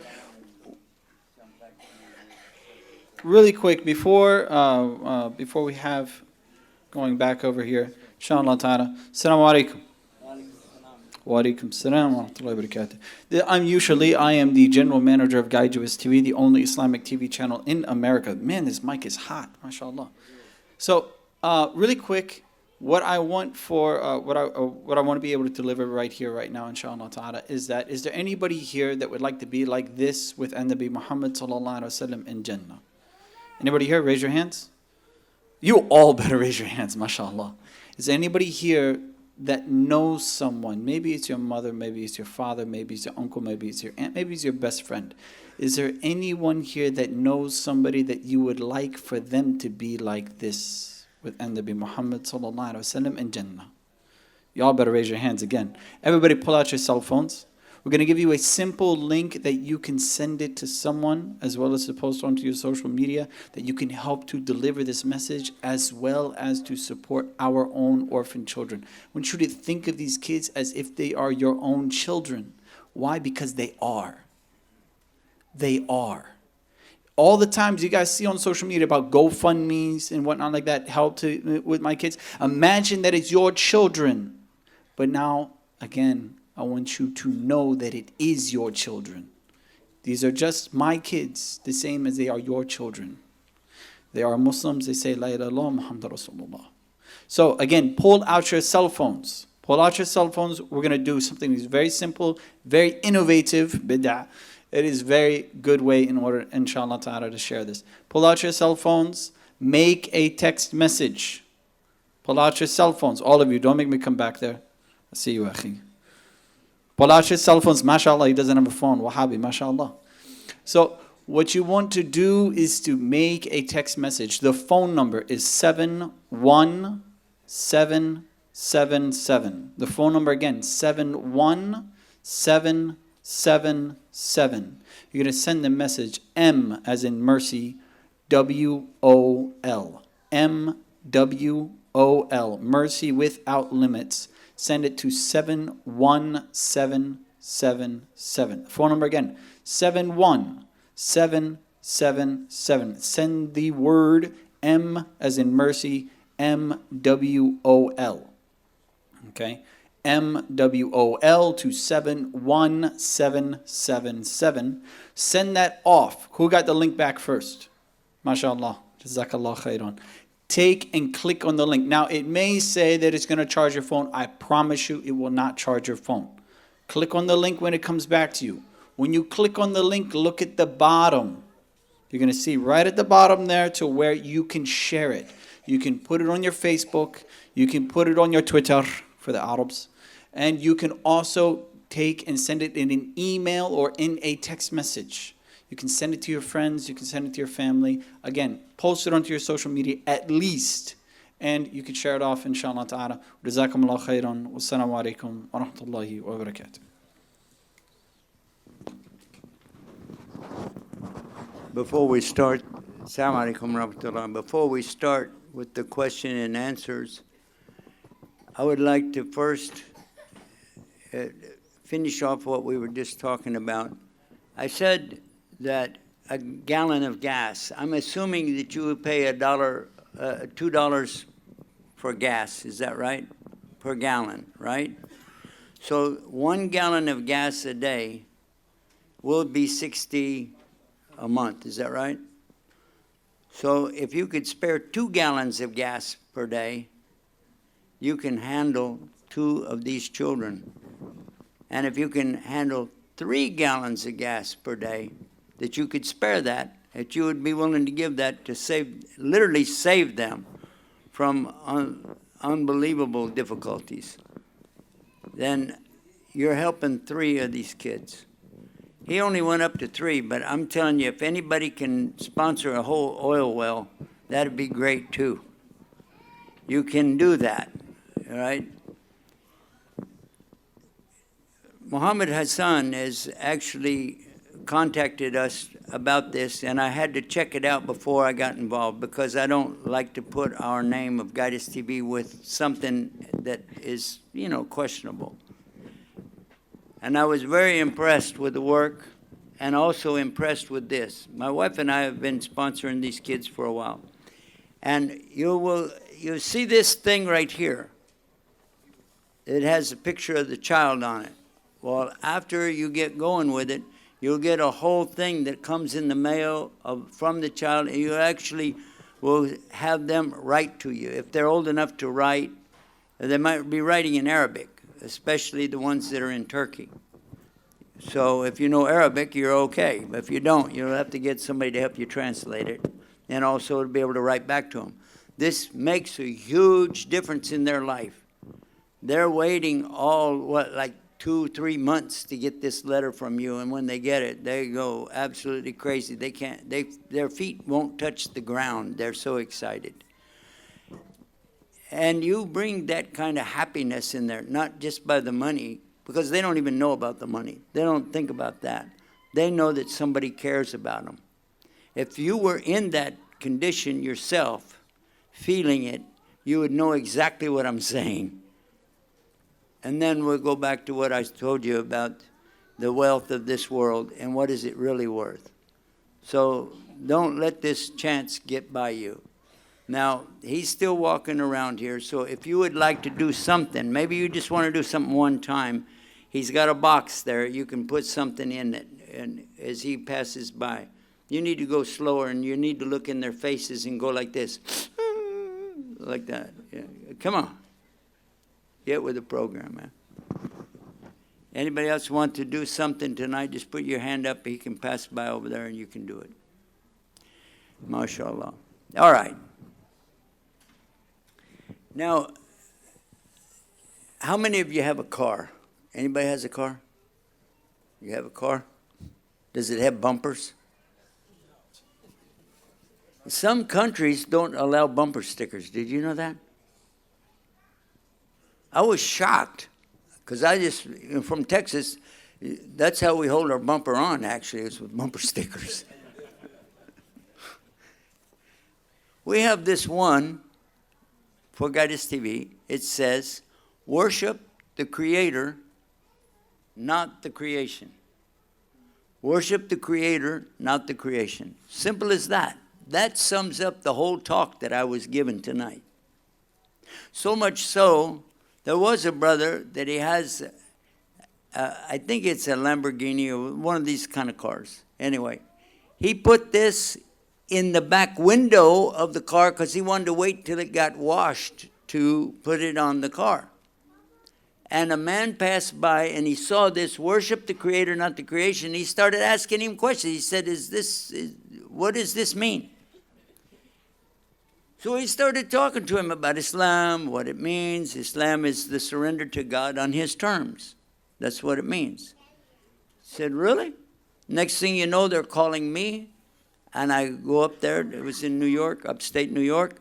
Really quick, before we have going back over here, inshallah ta'ala. Assalamu alaikum. Wa alaikum salam wa rahmatullahi wa barakatuh. I am the general manager of Guidewis TV, the only Islamic TV channel in America. Man, this mic is hot, mashallah. So, really quick, what I want to be able to deliver right here, right now, inshallah ta'ala, is there anybody here that would like to be like this with Nabi Muhammad sallallahu alaihi wasallam in Jannah? Anybody here? Raise your hands. You all better raise your hands, mashallah. Is there anybody here that knows someone? Maybe it's your mother, maybe it's your father, maybe it's your uncle, maybe it's your aunt, maybe it's your best friend. Is there anyone here that knows somebody that you would like for them to be like this with Nabi Muhammad sallallahu alaihi wasallam in Jannah? Y'all better raise your hands again. Everybody pull out your cell phones. We're going to give you a simple link that you can send it to someone, as well as to post onto your social media, that you can help to deliver this message, as well as to support our own orphan children. I want you to think of these kids as if they are your own children. Why? Because they are. They are. All the times you guys see on social media about GoFundMes and whatnot like that, help with my kids. Imagine that it's your children. But now, again, I want you to know that it is your children. These are just my kids, the same as they are your children. They are Muslims, they say, La ilaha illallah Muhammad Rasulullah. So again, pull out your cell phones. Pull out your cell phones. We're going to do something that's very simple, very innovative, bid'ah. It is a very good way in order, inshallah ta'ala, to share this. Pull out your cell phones. Make a text message. Pull out your cell phones. All of you, don't make me come back there. I see you, akhi. Pull out your cell phones. MashaAllah, he doesn't have a phone. Wahhabi, MashaAllah. So what you want to do is to make a text message. The phone number is 71777. The phone number again, 71777. You're going to send the message M as in mercy, WOL. MWOL. Mercy without limits. Send it to 71777. Phone number again, 71777. Send the word M as in mercy, MWOL. Okay? MWOL to 71777. Send that off. Who got the link back first? MashaAllah. Jazakallah khairan. Take and click on the link. Now, it may say that it's going to charge your phone. I promise you it will not charge your phone. Click on the link when it comes back to you. When you click on the link, look at the bottom. You're going to see right at the bottom there to where you can share it. You can put it on your Facebook. You can put it on your Twitter for the Arabs. And you can also take and send it in an email or in a text message. You can send it to your friends. You can send it to your family. Again, post it onto your social media at least. And you can share it off, inshallah ta'ala. Jazakumullah khairan. Wassalamu alaikum wa rahmatullahi wa barakatuh. Before we start, Assalamu alaikum wa rahmatullah. Before we start with the question and answers, I would like to first finish off what we were just talking about. I said that a gallon of gas, I'm assuming that you would pay $1 $2 for gas. Is that right? Per gallon, right? So 1 gallon of gas a day will be $60 a month. Is that right? So if you could spare 2 gallons of gas per day, you can handle 2 of these children. And if you can handle 3 gallons of gas per day, that you could spare that you would be willing to give that to literally save them from unbelievable difficulties, then you're helping 3 of these kids. He only went up to 3, but I'm telling you, if anybody can sponsor a whole oil well, that'd be great too. You can do that, all right? Muhammad Hassan has actually contacted us about this, and I had to check it out before I got involved because I don't like to put our name of Guidance TV with something that is, questionable. And I was very impressed with the work and also impressed with this. My wife and I have been sponsoring these kids for a while. And you see this thing right here. It has a picture of the child on it. Well, after you get going with it, you'll get a whole thing that comes in the mail from the child, and you actually will have them write to you. If they're old enough to write, they might be writing in Arabic, especially the ones that are in Turkey. So if you know Arabic, you're okay. But if you don't, you'll have to get somebody to help you translate it, and also to be able to write back to them. This makes a huge difference in their life. They're waiting like 2-3 months to get this letter from you, and when they get it, they go absolutely crazy. Their feet won't touch the ground. They're so excited. And you bring that kind of happiness in there, not just by the money, because they don't even know about the money. They don't think about that. They know that somebody cares about them. If you were in that condition yourself, feeling it, you would know exactly what I'm saying. And then we'll go back to what I told you about the wealth of this world and what is it really worth. So don't let this chance get by you. Now, he's still walking around here, so if you would like to do something, maybe you just want to do something one time, he's got a box there. You can put something in it, and as he passes by, you need to go slower, and you need to look in their faces and go like this, like that. Yeah. Come on. Get with the program, man. Anybody else want to do something tonight? Just put your hand up. He can pass by over there, and you can do it. MashaAllah. All right. Now, how many of you have a car? Anybody has a car? You have a car? Does it have bumpers? Some countries don't allow bumper stickers. Did you know that? I was shocked because from Texas, that's how we hold our bumper on, actually, is with bumper stickers. We have this one for Guidance TV. It says, worship the Creator, not the creation. Worship the Creator, not the creation. Simple as that. That sums up the whole talk that I was given tonight. So much so, there was a brother that he has, I think it's a Lamborghini or one of these kind of cars. Anyway, he put this in the back window of the car because he wanted to wait till it got washed to put it on the car. And a man passed by and he saw this, worship the Creator, not the creation. He started asking him questions. He said, what does this mean? So he started talking to him about Islam, what it means. Islam is the surrender to God on His terms. That's what it means. He said, really? Next thing you know, they're calling me. And I go up there. It was in New York, upstate New York.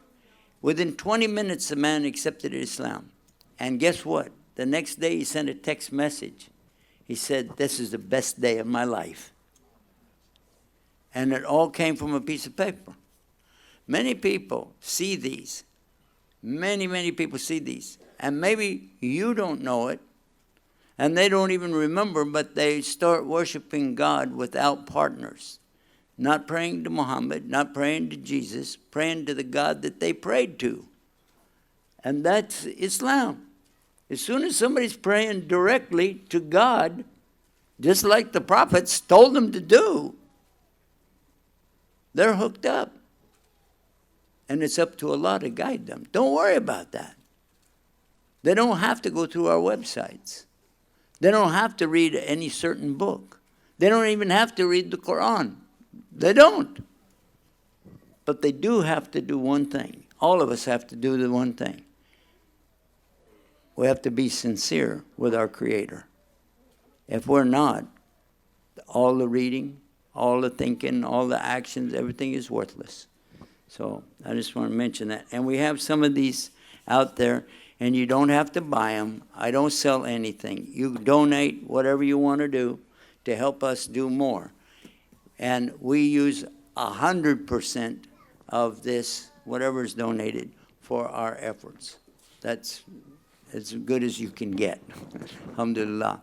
Within 20 minutes, the man accepted Islam. And guess what? The next day, he sent a text message. He said, this is the best day of my life. And it all came from a piece of paper. Many people see these. Many people see these. And maybe you don't know it, and they don't even remember, but they start worshiping God without partners. not praying to Muhammad, not praying to Jesus, praying to the God that they prayed to. And that's Islam. As soon as somebody's praying directly to God, just like the prophets told them to do, they're hooked up. And it's up to Allah to guide them. Don't worry about that. They don't have to go through our websites. They don't have to read any certain book. They don't even have to read the Quran. They don't. But they do have to do one thing. All of us have to do the one thing. We have to be sincere with our Creator. If we're not, all the reading, all the thinking, all the actions, everything is worthless. So I just want to mention that. And we have some of these out there, and you don't have to buy them. I don't sell anything. You donate whatever you want to do to help us do more. And we use 100% of this, whatever is donated, for our efforts. That's as good as you can get. Alhamdulillah.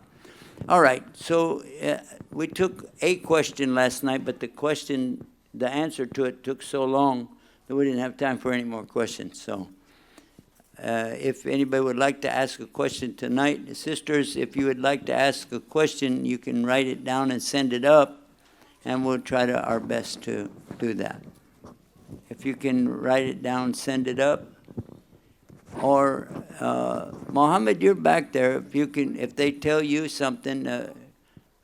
All right, so we took a question last night, but the answer to it took so long that we didn't have time for any more questions. So if anybody would like to ask a question tonight, sisters, if you would like to ask a question, you can write it down and send it up, and we'll try our best to do that. If you can write it down, send it up. Or Mohammed, you're back there. If they tell you something,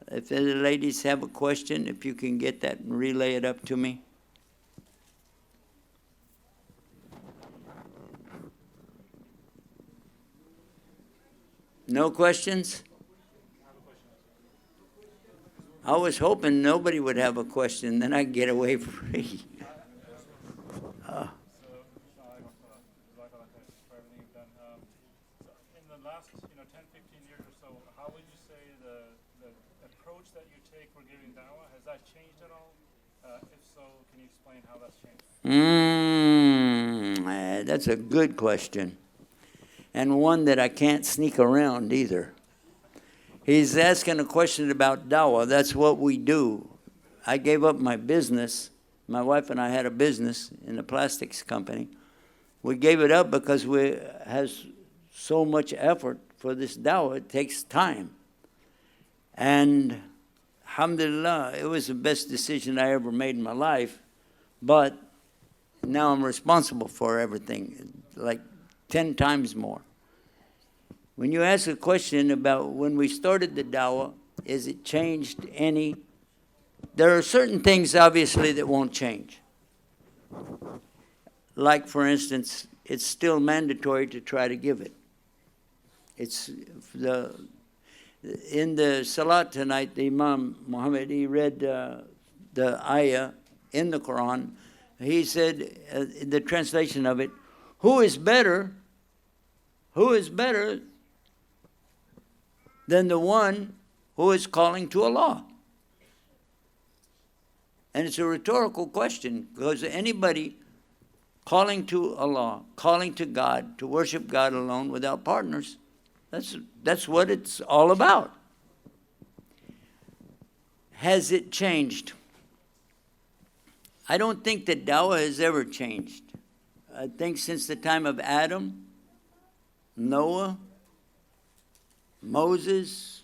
if the ladies have a question, if you can get that and relay it up to me. No questions? I was hoping nobody would have a question, then I'd get away free. In the last 10, 15 years or so, how would you say the approach that you take for giving Dawa, has that changed at all? If so, can you explain how that's changed? That's a good question. And one that I can't sneak around either. He's asking a question about Dawa. That's what we do. I gave up my business. My wife and I had a business in a plastics company. We gave it up because we has so much effort for this Dawa. It takes time. And alhamdulillah, it was the best decision I ever made in my life. But now I'm responsible for everything, like 10 times more. When you ask a question about when we started the Dawa, is it changed any? There are certain things, obviously, that won't change. Like, for instance, it's still mandatory to try to give it. It's in the Salat tonight, the Imam Muhammad, he read the ayah in the Quran. He said, the translation of it, who is better than the one who is calling to Allah? And it's a rhetorical question, because anybody calling to Allah, calling to God, to worship God alone without partners, that's what it's all about. Has it changed? I don't think that Dawa has ever changed. I think since the time of Adam, Noah, Moses,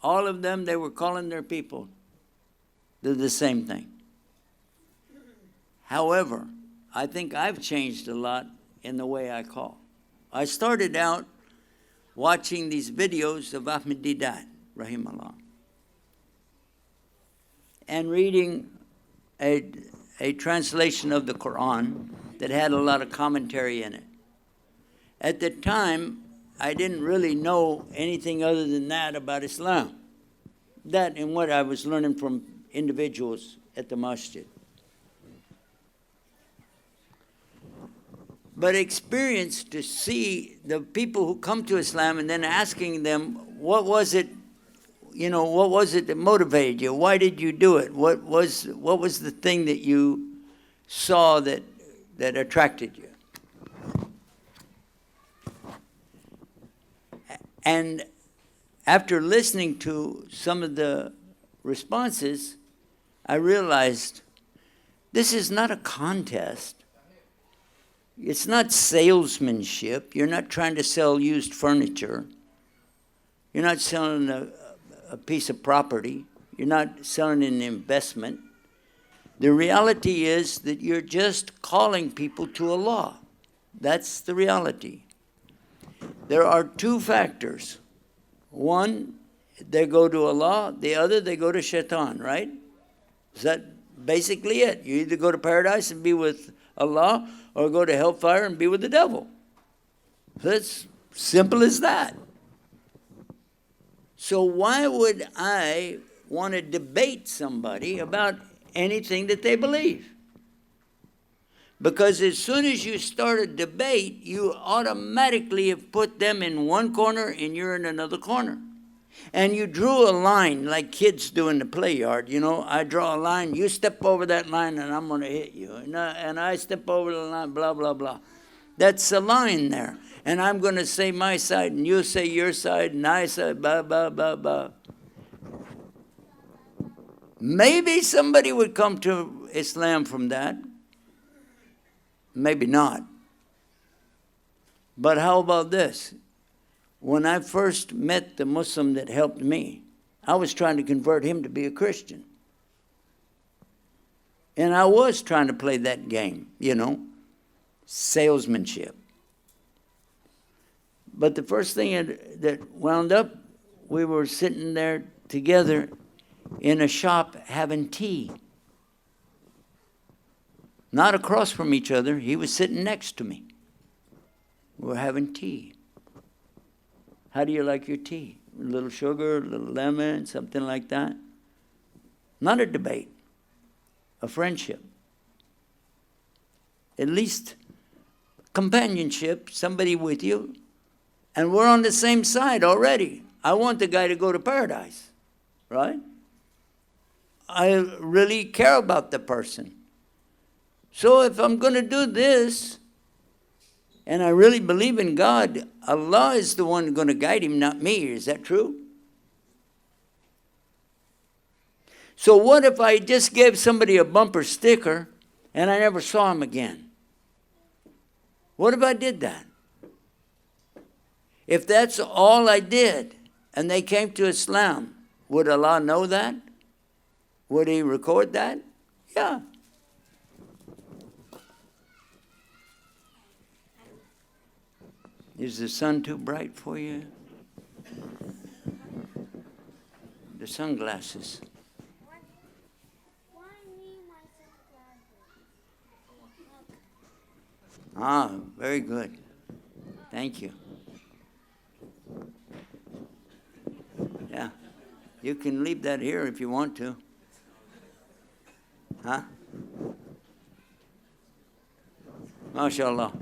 all of them, they were calling their people. They're the same thing. However, I think I've changed a lot in the way I call. I started out watching these videos of Ahmed Didat, rahimahullah, and reading a translation of the Quran that had a lot of commentary in it. At the time, I didn't really know anything other than that about Islam. That and what I was learning from individuals at the masjid. But experience to see the people who come to Islam and then asking them, what was it that motivated you? Why did you do it? What was the thing that you saw that attracted you? And after listening to some of the responses, I realized This is not a contest. It's not salesmanship. You're not trying to sell used furniture. You're not selling a piece of property. You're not selling an investment. The reality is that you're just calling people to Allah. That's the reality. There are two factors. One, they go to Allah. The other, they go to shaitan, right? Is that basically it? You either go to paradise and be with Allah or go to hellfire and be with the devil. That's simple as that. So why would I want to debate somebody about anything that they believe? Because as soon as you start a debate, you automatically have put them in one corner and you're in another corner. And you drew a line like kids do in the play yard. You know, I draw a line, you step over that line and I'm going to hit you. And I step over the line, blah, blah, blah. That's a line there. And I'm going to say my side and you say your side and I say blah, blah, blah, blah. Maybe somebody would come to Islam from that. Maybe not. But how about this? When I first met the Muslim that helped me, I was trying to convert him to be a Christian. And I was trying to play that game, you know, salesmanship. But the first thing that wound up, we were sitting there together in a shop having tea. Not across from each other. He was sitting next to me. We were having tea. How do you like your tea? A little sugar, a little lemon, something like that? Not a debate. A friendship. At least companionship, somebody with you. And we're on the same side already. I want the guy to go to paradise, right? I really care about the person. So if I'm going to do this, and I really believe in God, Allah is the one going to guide him, not me. Is that true? So what if I just gave somebody a bumper sticker and I never saw him again? What if I did that? If that's all I did and they came to Islam, would Allah know that? Would he record that? Yeah. Is the sun too bright for you? The sunglasses. Why me my sunglasses? Ah, very good. Thank you. Yeah. You can leave that here if you want to. Huh? MashaAllah.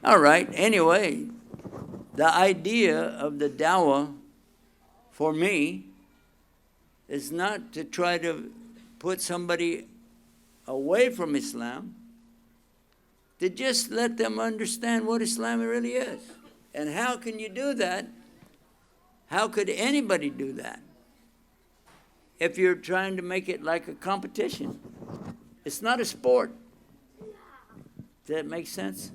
All right. Anyway, the idea of the Dawa for me is not to try to put somebody away from Islam, to just let them understand what Islam really is. And how can you do that? How could anybody do that if you're trying to make it like a competition? It's not a sport. Does that make sense?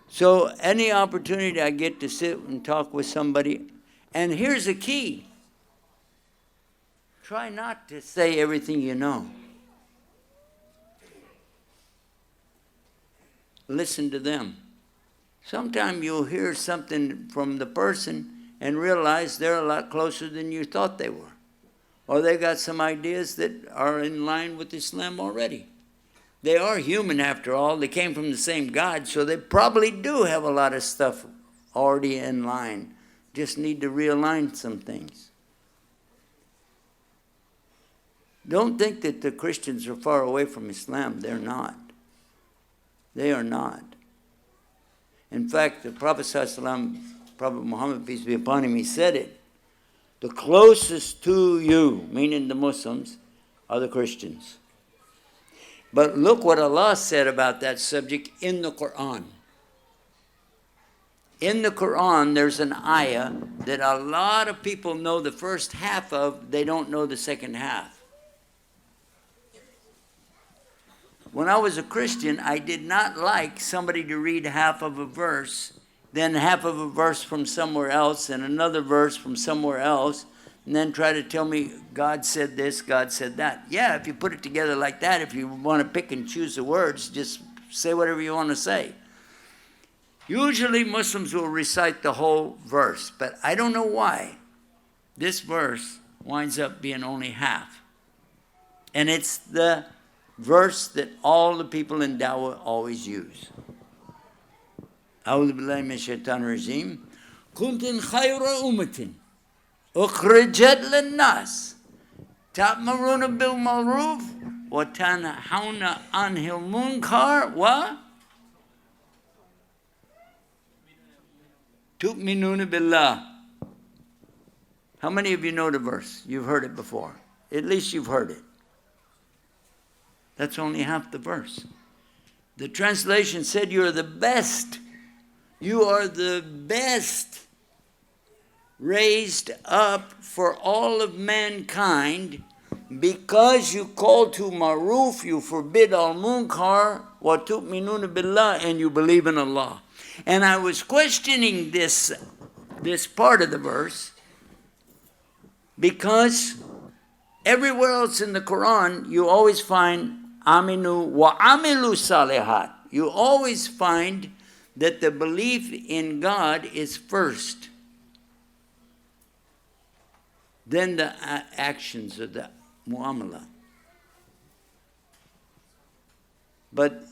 So any opportunity I get to sit and talk with somebody, and here's the key. Try not to say everything you know. Listen to them. Sometimes you'll hear something from the person and realize they're a lot closer than you thought they were. Or they got some ideas that are in line with Islam already. They are human after all. They came from the same God, so they probably do have a lot of stuff already in line. Just need to realign some things. Don't think that the Christians are far away from Islam. They're not. They are not. In fact, the Prophet ﷺ, Prophet Muhammad, peace be upon him, he said it. The closest to you, meaning the Muslims, are the Christians. But look what Allah said about that subject in the Quran. In the Quran, there's an ayah that a lot of people know the first half of, they don't know the second half. When I was a Christian, I did not like somebody to read half of a verse, then half of a verse from somewhere else, and another verse from somewhere else, and then try to tell me God said this, God said that. Yeah, if you put it together like that, if you want to pick and choose the words, just say whatever you want to say. Usually Muslims will recite the whole verse, but I don't know why this verse winds up being only half. And it's the verse that all the people in Dawa always use. أعوذ بالله من الشيطان الرجيم كنتم خير أمة أخرجت للناس تأمرون بالمعروف وتنهون عن المنكر وتؤمنون بالله. How many of you know the verse? You've heard it before. At least you've heard it. That's only half the verse. The translation said, "You are the best. You are the best raised up for all of mankind because you call to Maruf, you forbid al-munkar, wa tu'minuna billah, and you believe in Allah." And I was questioning this part of the verse because everywhere else in the Quran, you always find aminu wa amilu salihat. You always find that the belief in God is first, then the actions of the muamala. But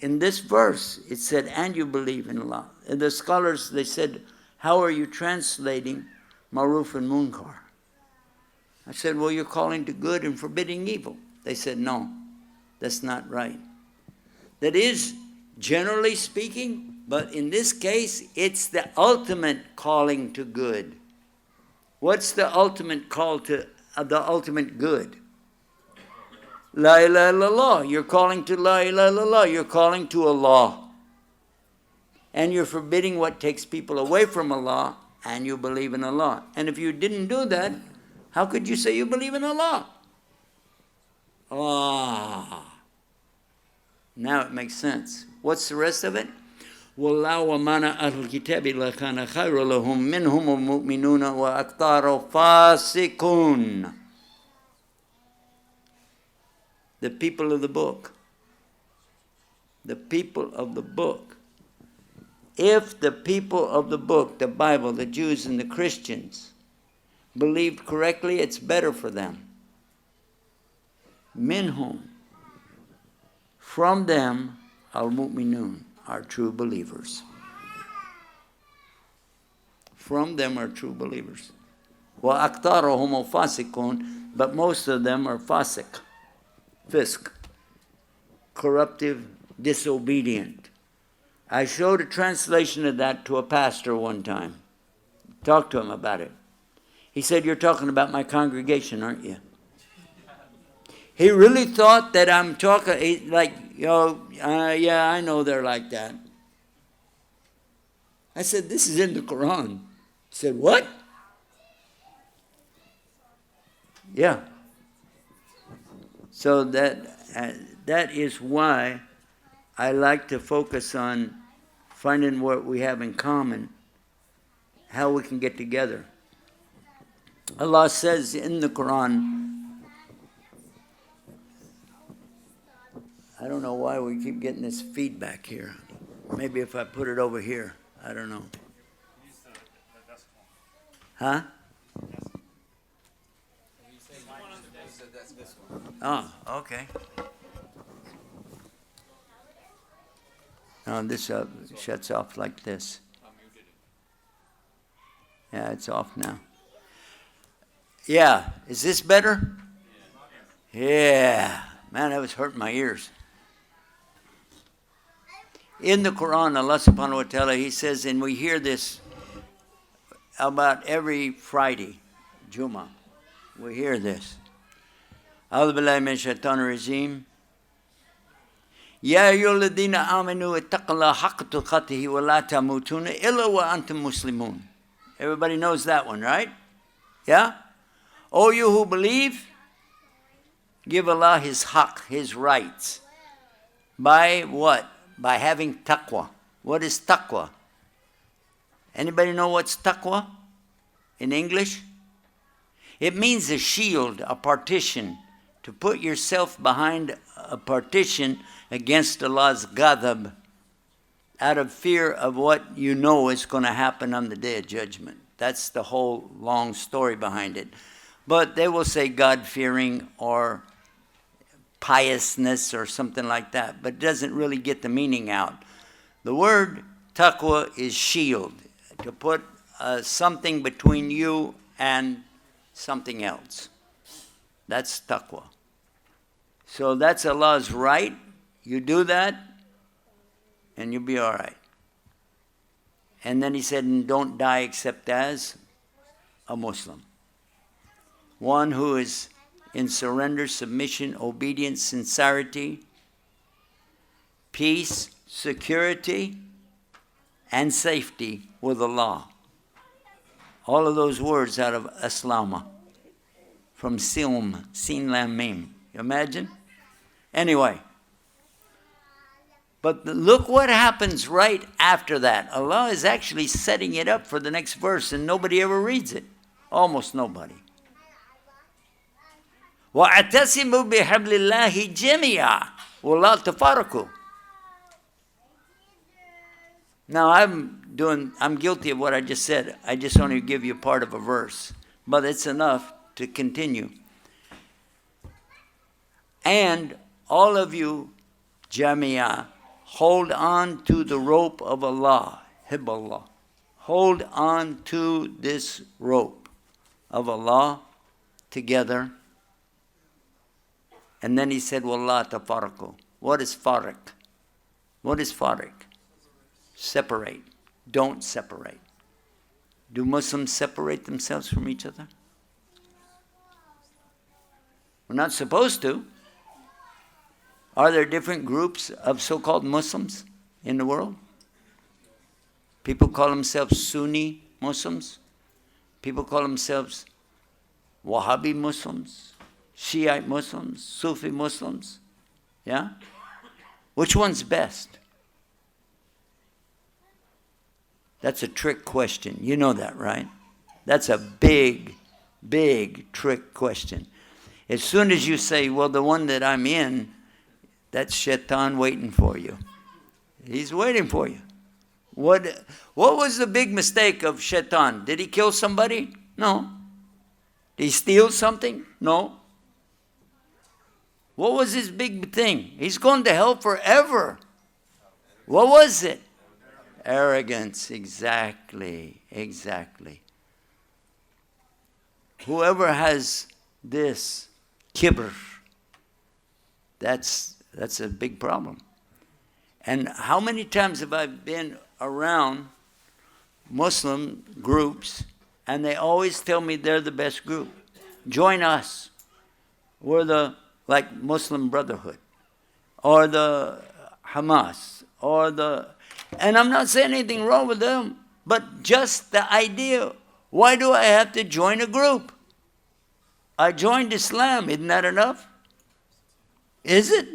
in this verse, it said, and you believe in Allah. And the scholars, they said, how are you translating maruf and munkar? I said, well, you're calling to good and forbidding evil. They said, no, that's not right. That is, generally speaking, but in this case, it's the ultimate calling to good. What's the ultimate call to the ultimate good? La ilaha illallah. You're calling to la ilaha illallah. You're calling to Allah. And you're forbidding what takes people away from Allah, and you believe in Allah. And if you didn't do that, how could you say you believe in Allah? Now it makes sense. What's the rest of it? وَاللَّهُ وَمَنَا أَهْلُ الْكِتَابِ لَكَانَ خَيْرٌ لَهُم مِّنْهُمُ الْمُؤْمِنُونَ وَأَكْثَرُهُمْ فَاسِقُونَ. The people of the book. The people of the book. If the people of the book, the Bible, the Jews and the Christians, believed correctly, it's better for them. Minhum. From them, al-mu'minun, are true believers. From them are true believers. Wa aktaruhum fasiqun, but most of them are fasiq, fisk, corruptive, disobedient. I showed a translation of that to a pastor one time. Talked to him about it. He said, "You're talking about my congregation, aren't you?" He really thought that I'm talking like, yeah, I know they're like that. I said, this is in the Quran. He said, what? Yeah. So that is why I like to focus on finding what we have in common, how we can get together. Allah says in the Quran, I don't know why we keep getting this feedback here. Maybe if I put it over here, I don't know. Huh? Oh, okay. No, this shuts off like this. Yeah, it's off now. Yeah, is this better? Yeah. Man, that was hurting my ears. In the Quran, Allah subhanahu wa ta'ala, He says, and we hear this about every Friday, Jummah. We hear this. أعوذ بالله من الشيطان الرجيم يا أيها الذين آمنوا اتقوا الله حق تقاته ولا تموتون إلا وأنتم مسلمون. Everybody knows that one, right? Yeah? O you who believe, give Allah His haqq, His rights. By what? By having taqwa. What is taqwa? Anybody know what's taqwa in English? It means a shield, a partition, to put yourself behind a partition against Allah's ghadab, out of fear of what you know is going to happen on the Day of Judgment. That's the whole long story behind it. But they will say God-fearing or piousness or something like that, but it doesn't really get the meaning out. The word taqwa is shield, to put something between you and something else. That's taqwa. So that's Allah's right. You do that, and you'll be all right. And then he said, and don't die except as a Muslim. One who is in surrender, submission, obedience, sincerity, peace, security, and safety with Allah. All of those words out of Aslama, from Silm, Sin Lam Mim. You imagine? Anyway. But look what happens right after that. Allah is actually setting it up for the next verse, and nobody ever reads it. Almost nobody. وَاعْتَصِمُوا بِحَبْلِ اللَّهِ جَمِيعًا وَلَا تَفَرَّقُوا. Now I'm guilty of what I just said. I just only give you part of a verse, but it's enough to continue. And all of you, Jamia, hold on to the rope of Allah, Hibballah. Hold on to this rope of Allah together. And then he said, Wallah tafaraqu. What is faraq? What is faraq? Separate. Don't separate. Do Muslims separate themselves from each other? We're not supposed to. Are there different groups of so-called Muslims in the world? People call themselves Sunni Muslims. People call themselves Wahhabi Muslims, Shiite Muslims, Sufi Muslims. Yeah? Which one's best? That's a trick question. You know that, right? That's a big, big trick question. As soon as you say, well, the one that I'm in, that's Shaitan waiting for you. He's waiting for you. What was the big mistake of Shaitan? Did he kill somebody? No. Did he steal something? No. What was his big thing? He's going to hell forever. What was it? Arrogance. Exactly. Whoever has this kibr, that's a big problem. And how many times have I been around Muslim groups and they always tell me they're the best group. Join us. We're the Muslim Brotherhood or the Hamas and I'm not saying anything wrong with them, but just the idea, why do I have to join a group? I joined Islam, isn't that enough? Is it?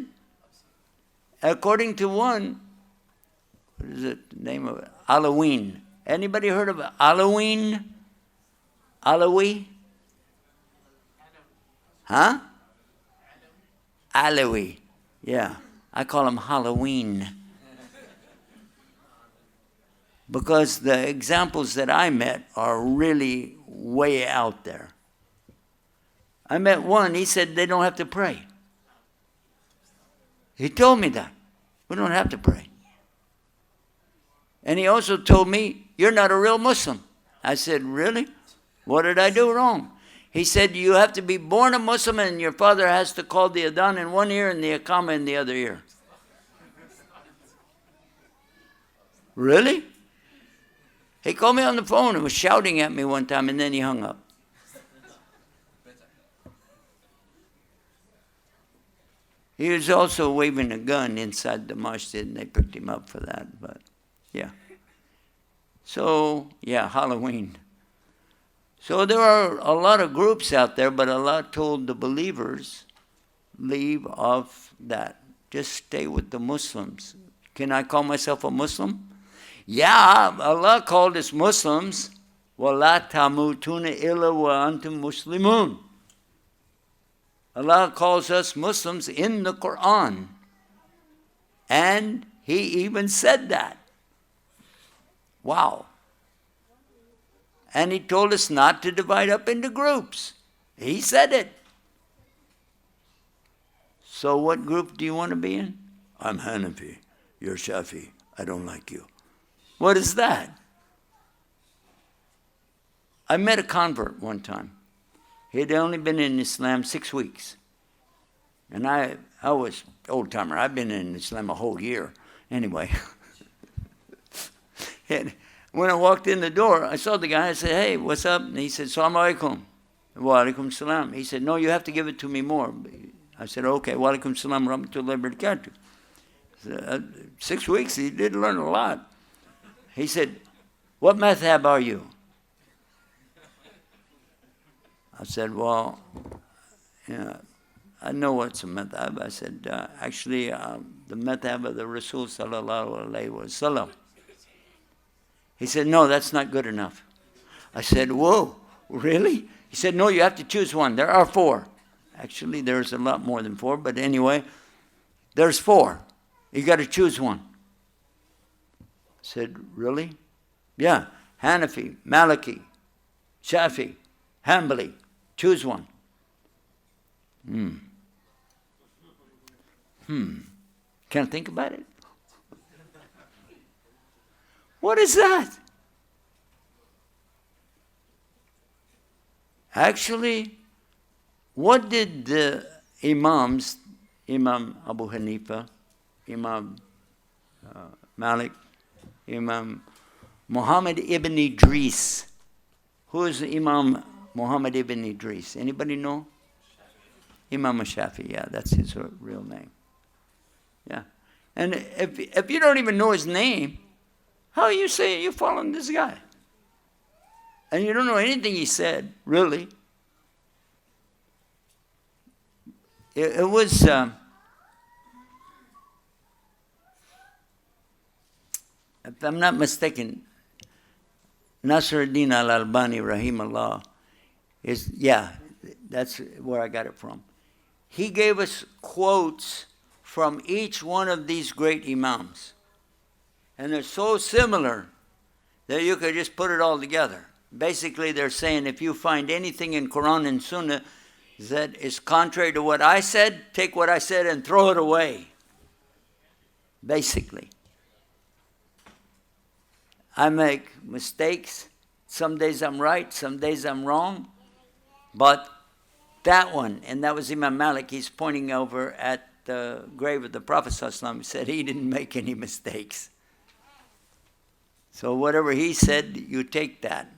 According to one, what is it, the name of it? Halloween. Anybody heard of Halloween? Alawi? Huh? Alawi. Yeah. I call him Halloween. Because the examples that I met are really way out there. I met one, he said they don't have to pray. He told me that. We don't have to pray. And he also told me, you're not a real Muslim. I said, really? What did I do wrong? He said, you have to be born a Muslim and your father has to call the adhan in one ear and the iqamah in the other ear. Really? He called me on the phone and was shouting at me one time and then he hung up. He was also waving a gun inside the masjid and they picked him up for that, but yeah. So, yeah, Halloween. So there are a lot of groups out there, but Allah told the believers, leave off that. just stay with the Muslims. Can I call myself a Muslim? Yeah, Allah called us Muslims. وَلَا تَمُوتُونَ إِلَّا وَأَنْتُمْ مُسْلِمُونَ. Allah calls us Muslims in the Quran. And He even said that. Wow. And He told us not to divide up into groups. He said it. So what group do you want to be in? I'm Hanafi. You're Shafi. I don't like you. What is that? I met a convert one time. He had only been in Islam 6 weeks. And I was old timer. I've been in Islam a whole year. Anyway. And when I walked in the door, I saw the guy. I said, hey, what's up? And he said, Assalamu alaikum. Wa alaikum salam. He said, no, you have to give it to me more. I said, okay, wa alaikum salam wa rahmatullahi wa barakatuh. 6 weeks, he did learn a lot. He said, what madhab are you? I said, well, yeah, I know what's a madhab. I said, actually, the madhab of the Rasul sallallahu alayhi wa sallam. He said, no, that's not good enough. I said, whoa, really? He said, no, you have to choose one. There are 4. Actually, there's a lot more than 4, but anyway, there's 4. You got to choose one. I said, really? Yeah, Hanafi, Maliki, Shafi, Hanbali. Choose one. Can I think about it? What is that? Actually, what did the Imams, Imam Abu Hanifa, Imam Malik, Imam Muhammad ibn Idris. Who is Imam Muhammad ibn Idris? Anybody know? Imam Shafi, yeah, that's his real name. Yeah. And if you don't even know his name, how you say you're following this guy? And you don't know anything he said, really. It was... if I'm not mistaken, Nasruddin al-Albani, rahimahullah, is, yeah, that's where I got it from. He gave us quotes from each one of these great imams. And they're so similar that you could just put it all together. Basically, they're saying if you find anything in Quran and Sunnah that is contrary to what I said, take what I said and throw it away. Basically. I make mistakes. Some days I'm right, some days I'm wrong. But that one, and that was Imam Malik, he's pointing over at the grave of the Prophet ﷺ. He said he didn't make any mistakes. So whatever he said, you take that.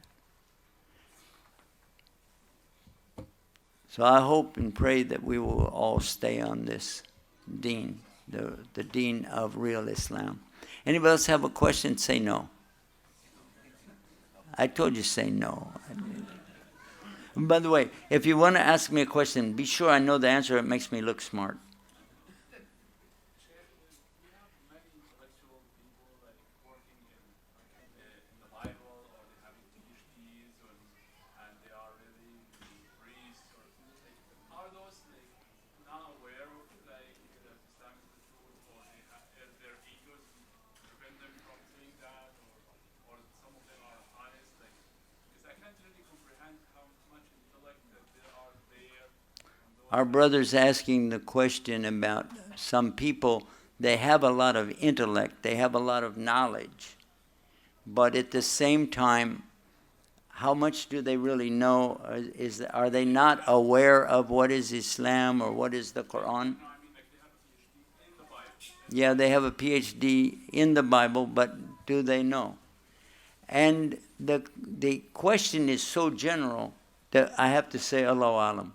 So I hope and pray that we will all stay on this deen, the deen of real Islam. Anybody else have a question? Say no. I told you say no. By the way, if you want to ask me a question, be sure I know the answer. It makes me look smart. Our brother's asking the question about some people, they have a lot of intellect, they have a lot of knowledge, but at the same time, how much do they really know? Are they not aware of what is Islam or what is the Quran? Yeah, they have a PhD in the Bible, but do they know? And the question is so general that I have to say Allahu Alam.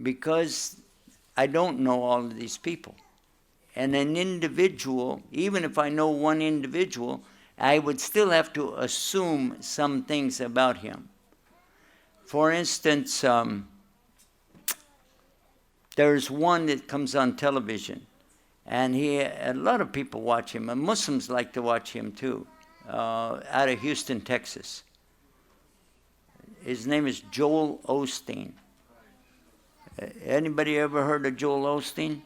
Because I don't know all of these people. And an individual, even if I know one individual, I would still have to assume some things about him. For instance, there's one that comes on television, And a lot of people watch him, and Muslims like to watch him too, out of Houston, Texas. His name is Joel Osteen. Anybody ever heard of Joel Osteen?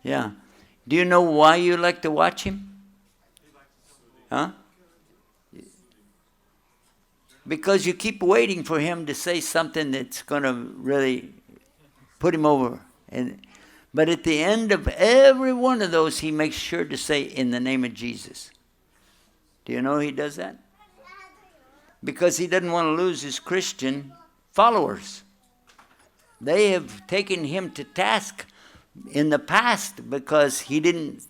Yeah. Do you know why you like to watch him? Huh? Because you keep waiting for him to say something that's going to really put him over. But at the end of every one of those, he makes sure to say, in the name of Jesus. Do you know he does that? Because he doesn't want to lose his Christian followers. They have taken him to task in the past because he didn't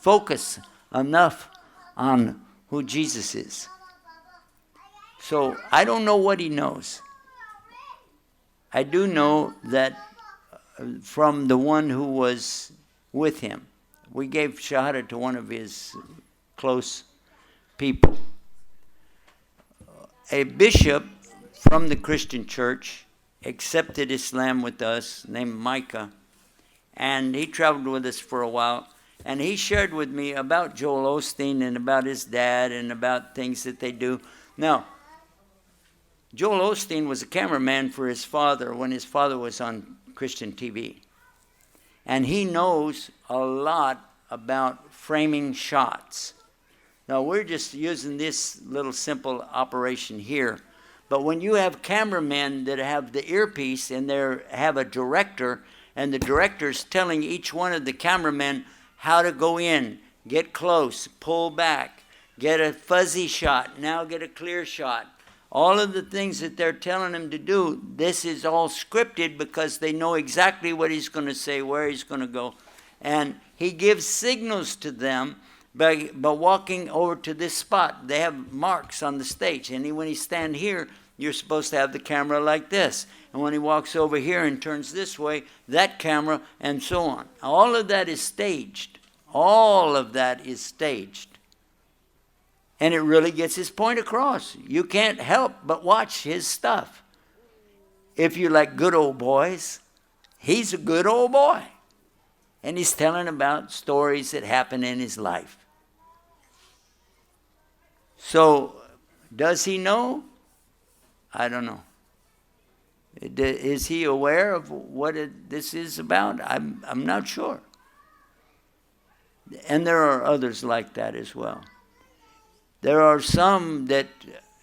focus enough on who Jesus is. So I don't know what he knows. I do know that from the one who was with him. We gave Shahada to one of his close people. A bishop from the Christian church accepted Islam with us, named Micah, and he traveled with us for a while, and he shared with me about Joel Osteen and about his dad and about things that they do. Now, Joel Osteen was a cameraman for his father when his father was on Christian TV. And he knows a lot about framing shots. Now, we're just using this little simple operation here. But when you have cameramen that have the earpiece and they have a director, and the director's telling each one of the cameramen how to go in, get close, pull back, get a fuzzy shot, now get a clear shot. All of the things that they're telling him to do, this is all scripted because they know exactly what he's going to say, where he's going to go. And he gives signals to them by walking over to this spot. They have marks on the stage. And when he stands here, you're supposed to have the camera like this. And when he walks over here and turns this way, that camera, and so on. All of that is staged. All of that is staged. And it really gets his point across. You can't help but watch his stuff. If you like good old boys, he's a good old boy. And he's telling about stories that happen in his life. So, does he know? I don't know. Is he aware of what this is about? I'm not sure. And there are others like that as well. There are some that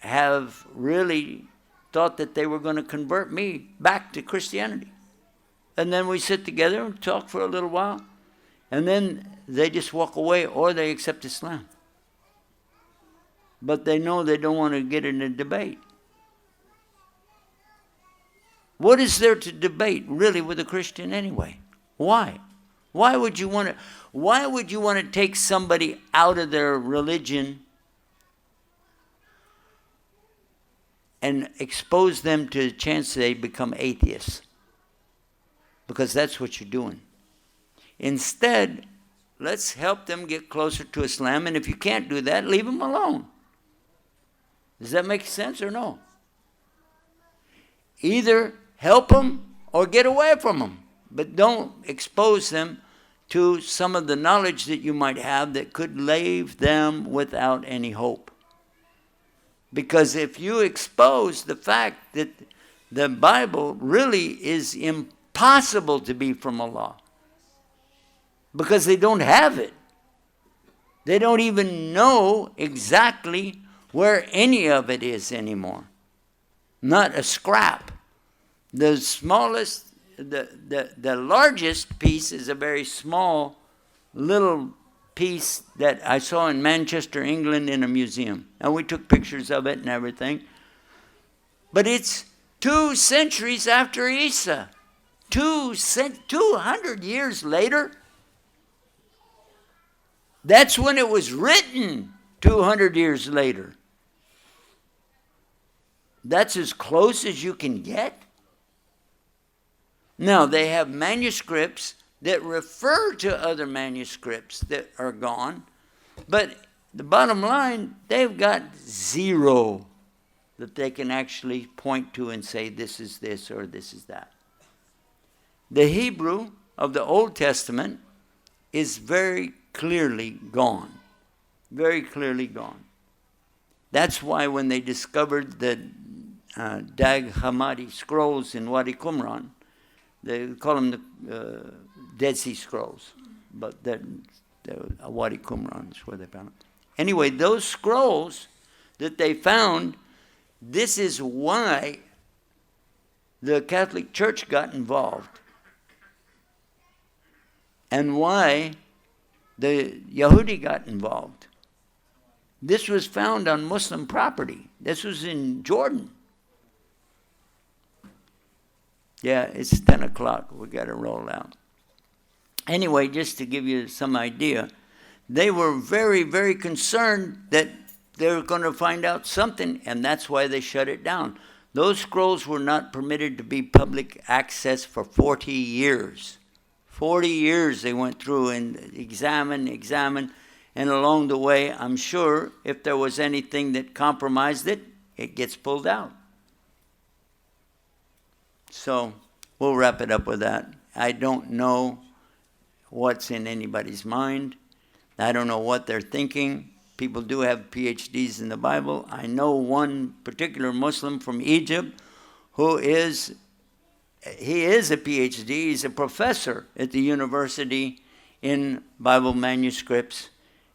have really thought that they were going to convert me back to Christianity. And then we sit together and talk for a little while. And then they just walk away or they accept Islam. But they know they don't want to get in a debate. What is there to debate really with a Christian anyway? Why? Why would you want to take somebody out of their religion and expose them to the chance they become atheists? Because that's what you're doing. Instead, let's help them get closer to Islam, and if you can't do that, leave them alone. Does that make sense or no? Either help them or get away from them, but don't expose them to some of the knowledge that you might have that could leave them without any hope. Because if you expose the fact that the Bible really is impossible to be from Allah, because they don't have it. They don't even know exactly where any of it is anymore. Not a scrap. The smallest, the largest piece is a very small little piece that I saw in Manchester, England in a museum. And we took pictures of it and everything. But it's 2 centuries after Isa. 200 years later. That's when it was written 200 years later. That's as close as you can get. Now, they have manuscripts that refer to other manuscripts that are gone, but the bottom line, they've got 0 that they can actually point to and say this is this or this is that. The Hebrew of the Old Testament is very clearly gone. Very clearly gone. That's why when they discovered the Dag Hammadi scrolls in Wadi Qumran, they call them the Dead Sea Scrolls, but they're Wadi Qumran is where they found them. Anyway, those scrolls that they found, this is why the Catholic Church got involved and why the Yahudi got involved. This was found on Muslim property. This was in Jordan. Yeah, it's 10 o'clock. We got to roll out. Anyway, just to give you some idea, they were very, very concerned that they were going to find out something, and that's why they shut it down. Those scrolls were not permitted to be public access for 40 years. 40 years they went through and examined, and along the way, I'm sure if there was anything that compromised it, it gets pulled out. So we'll wrap it up with that. I don't know what's in anybody's mind. I don't know what they're thinking. People do have PhDs in the Bible. I know one particular Muslim from Egypt who is a PhD. He's a professor at the university in Bible manuscripts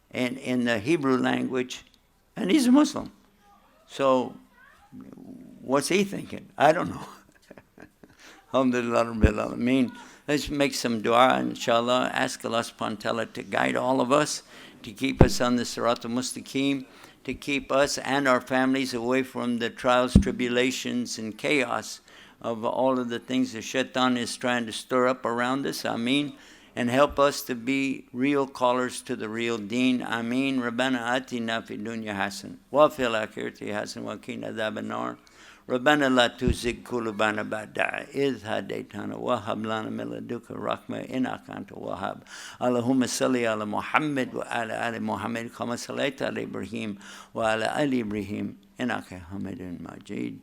and in the Hebrew language, and he's a Muslim. So what's he thinking? I don't know. Alhamdulillah Rabbil Alameen. Let's make some dua, inshallah. Ask Allah subhanahu wa ta'ala to guide all of us, to keep us on the Sirat al-Mustaqim, to keep us and our families away from the trials, tribulations, and chaos of all of the things the shaitan is trying to stir up around us. Ameen. And help us to be real callers to the real deen. Ameen. Rabbana atina fi dunya hasan. Wa fil akhirati hasan wa qina adhaban nar. ربنا لا تزغ قلوبنا بعد إذ هديتنا وهب لنا من لدنك رحمة إنك أنت الوهاب اللهم صل على محمد وعلى آل محمد كما صليت على إبراهيم وعلى آل إبراهيم إنك حميد مجيد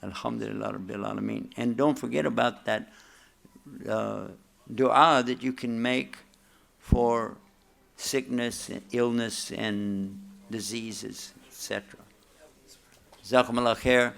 الحمد لله رب العالمين. And don't forget about that dua that you can make for sickness, illness, and diseases, etc. Jazakumullah khair.